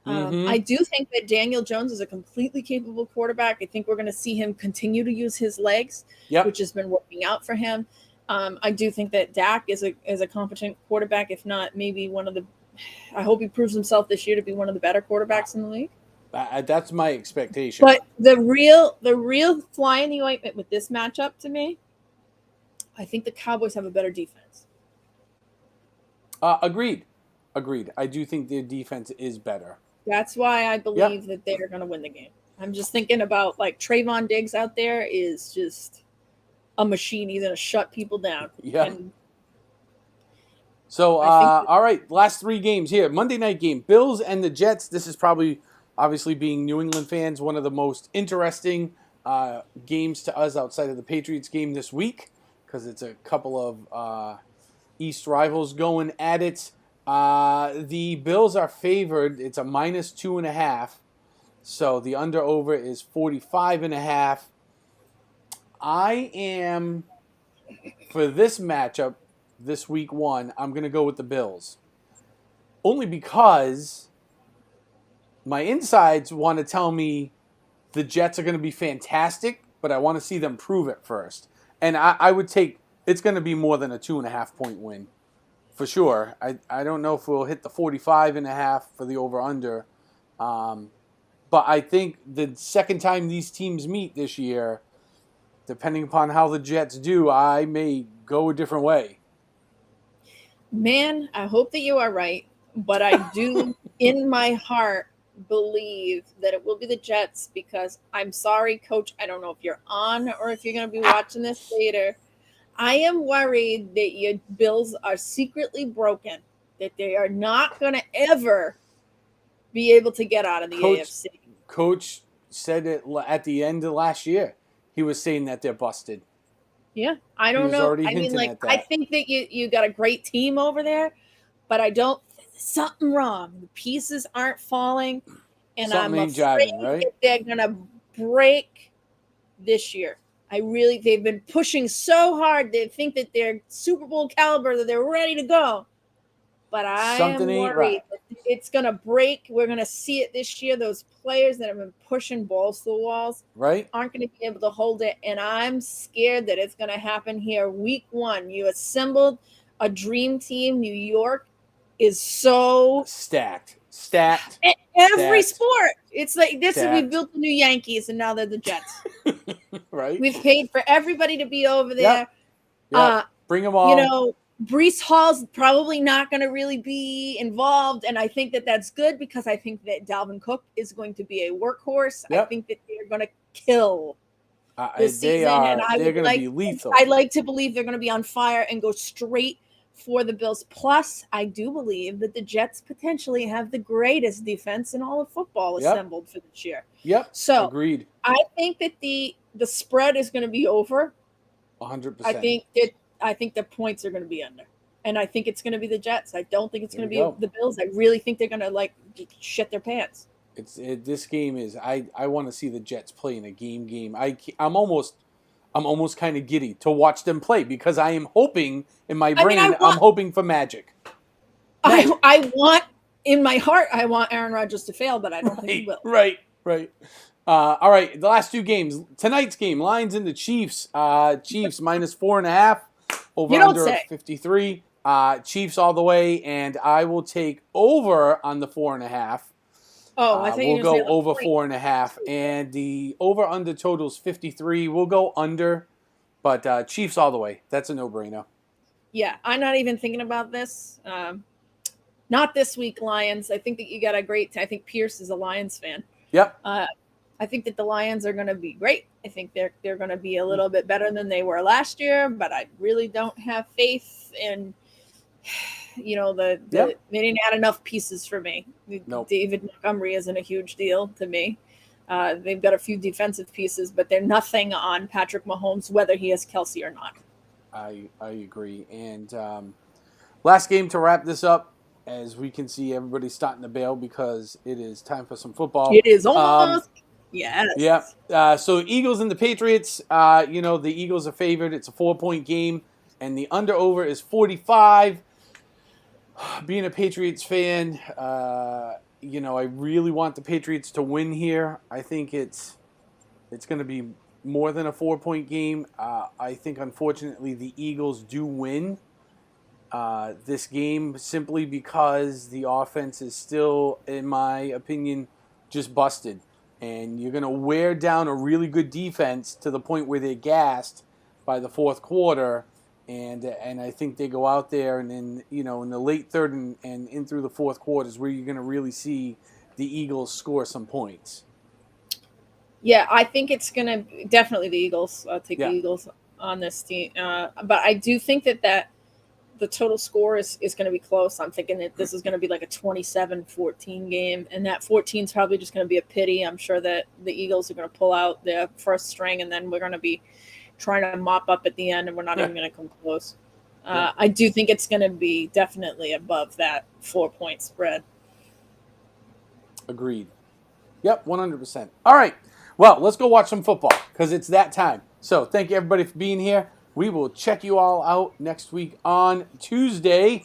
I do think that Daniel Jones is a completely capable quarterback. I think we're going to see him continue to use his legs, which has been working out for him. I do think that Dak is a competent quarterback, if not maybe one of the – I hope he proves himself this year to be one of the better quarterbacks in the league. That's my expectation. But the real fly in the ointment with this matchup to me, I think the Cowboys have a better defense. Agreed. I do think their defense is better. That's why I Yep. believe that they're going to win the game. I'm just thinking about like Trayvon Diggs out there is just a machine. He's going to shut people down. Yeah. And So, I think all right, last 3 games here. Monday night game, Bills and the Jets. This is probably, obviously, being New England fans, one of the most interesting games to us outside of the Patriots game this week because it's a couple of East rivals going at it. The Bills are favored. It's a -2.5. So the under/over is 45.5. I am, for this matchup, this week 1, I'm going to go with the Bills. Only because my insides want to tell me the Jets are going to be fantastic, but I want to see them prove it first. And I would take, it's going to be more than a 2.5-point win, for sure. I don't know if we'll hit the 45.5 for the over/under. But I think the second time these teams meet this year, depending upon how the Jets do, I may go a different way. man, I hope that you are right, but I do in my heart believe that it will be the Jets because I'm sorry, coach. I don't know if you're on or if you're going to be watching this later. I am worried that your Bills are secretly broken, that they are not going to ever be able to get out of the AFC. Coach said it at the end of last year. He was saying that they're busted. Yeah, I don't was know. already I mean, hinting like, at that. I think that you got a great team over there, but I don't. Something wrong. The pieces aren't falling, and Something I'm ain't afraid jiving, right? that they're gonna break this year. They've been pushing so hard. They think that they're Super Bowl caliber, that they're ready to go. But I Something am ain't worried right. that it's going to break. We're going to see it this year. Those players that have been pushing balls to the walls Right? aren't going to be able to hold it. And I'm scared that it's going to happen here. Week 1, you assembled a dream team. New York is so Stacked. every Stacked. sport. It's like this is we Stacked. built the new Yankees and now they're the Jets. Right? We've paid for everybody to be over there. Yep. Bring them all. You know, Brees Hall's probably not going to really be involved, and I think that that's good because I think that Dalvin Cook is going to be a workhorse. Yep. I think that they're going to kill this season, and they're going to be lethal. I'd like to believe they're going to be on fire and go straight for the Bills. Plus, I do believe that the Jets potentially have the greatest defense in all of football assembled for this year. Yep. So agreed. I think that the spread is going to be over. 100%. I think the points are going to be under, and I think it's going to be the Jets. I don't think it's going to be go. the Bills. I really think they're going to like shit their pants. This game is. I want to see the Jets play in a game. I'm almost kind of giddy to watch them play because I am hoping in my brain. I'm hoping for magic. I want in my heart. I want Aaron Rodgers to fail, but I don't think he will. Right. All right, the last 2 games. Tonight's game, Lions and the Chiefs. Chiefs -4.5. Over under 53. Chiefs all the way, and I will take over on the 4.5. Oh, I think we'll go over 4.5, and the over under totals 53. We'll go under, but Chiefs all the way. That's a no-brainer. Yeah, I'm not even thinking about this. Not this week, Lions. I think that you got a great. I think Pierce is a Lions fan. Yep. I think that the Lions are going to be great. I think they're going to be a little bit better than they were last year, but I really don't have faith in, you know, they didn't add enough pieces for me. Nope. David Montgomery isn't a huge deal to me. They've got a few defensive pieces, but they're nothing on Patrick Mahomes, whether he has Kelsey or not. I agree. And last game to wrap this up, as we can see everybody's starting to bail because it is time for some football. It is almost. Yes. Yeah. So Eagles and the Patriots, the Eagles are favored. It's a 4-point game, and the under/over is 45. Being a Patriots fan, I really want the Patriots to win here. I think it's going to be more than a 4-point game. I think, unfortunately, the Eagles do win this game simply because the offense is still, in my opinion, just busted. And you're going to wear down a really good defense to the point where they're gassed by the fourth quarter. And I think they go out there and then, in the late third and in through the fourth quarter is where you're going to really see the Eagles score some points. Yeah, I think it's going to definitely the Eagles. I'll take Yeah. the Eagles on this team. But I do think that the total score is going to be close. I'm thinking that this is going to be like a 27-14 game, and that 14 is probably just going to be a pity. I'm sure that the Eagles are going to pull out their first string, and then we're going to be trying to mop up at the end, and we're not even going to come close. I do think it's going to be definitely above that 4-point spread. Agreed. Yep, 100%. All right. Well, let's go watch some football because it's that time. So thank you, everybody, for being here. We will check you all out next week on Tuesday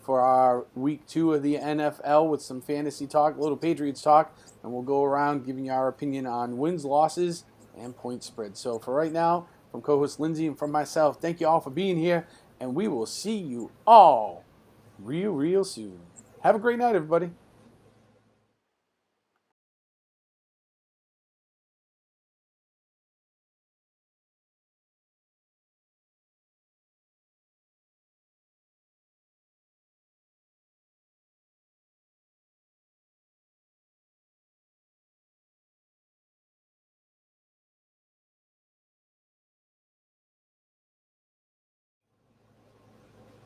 for our week 2 of the NFL with some fantasy talk, a little Patriots talk, and we'll go around giving you our opinion on wins, losses, and point spread. So for right now, from co-host Lindsay and from myself, thank you all for being here, and we will see you all real soon. Have a great night, everybody.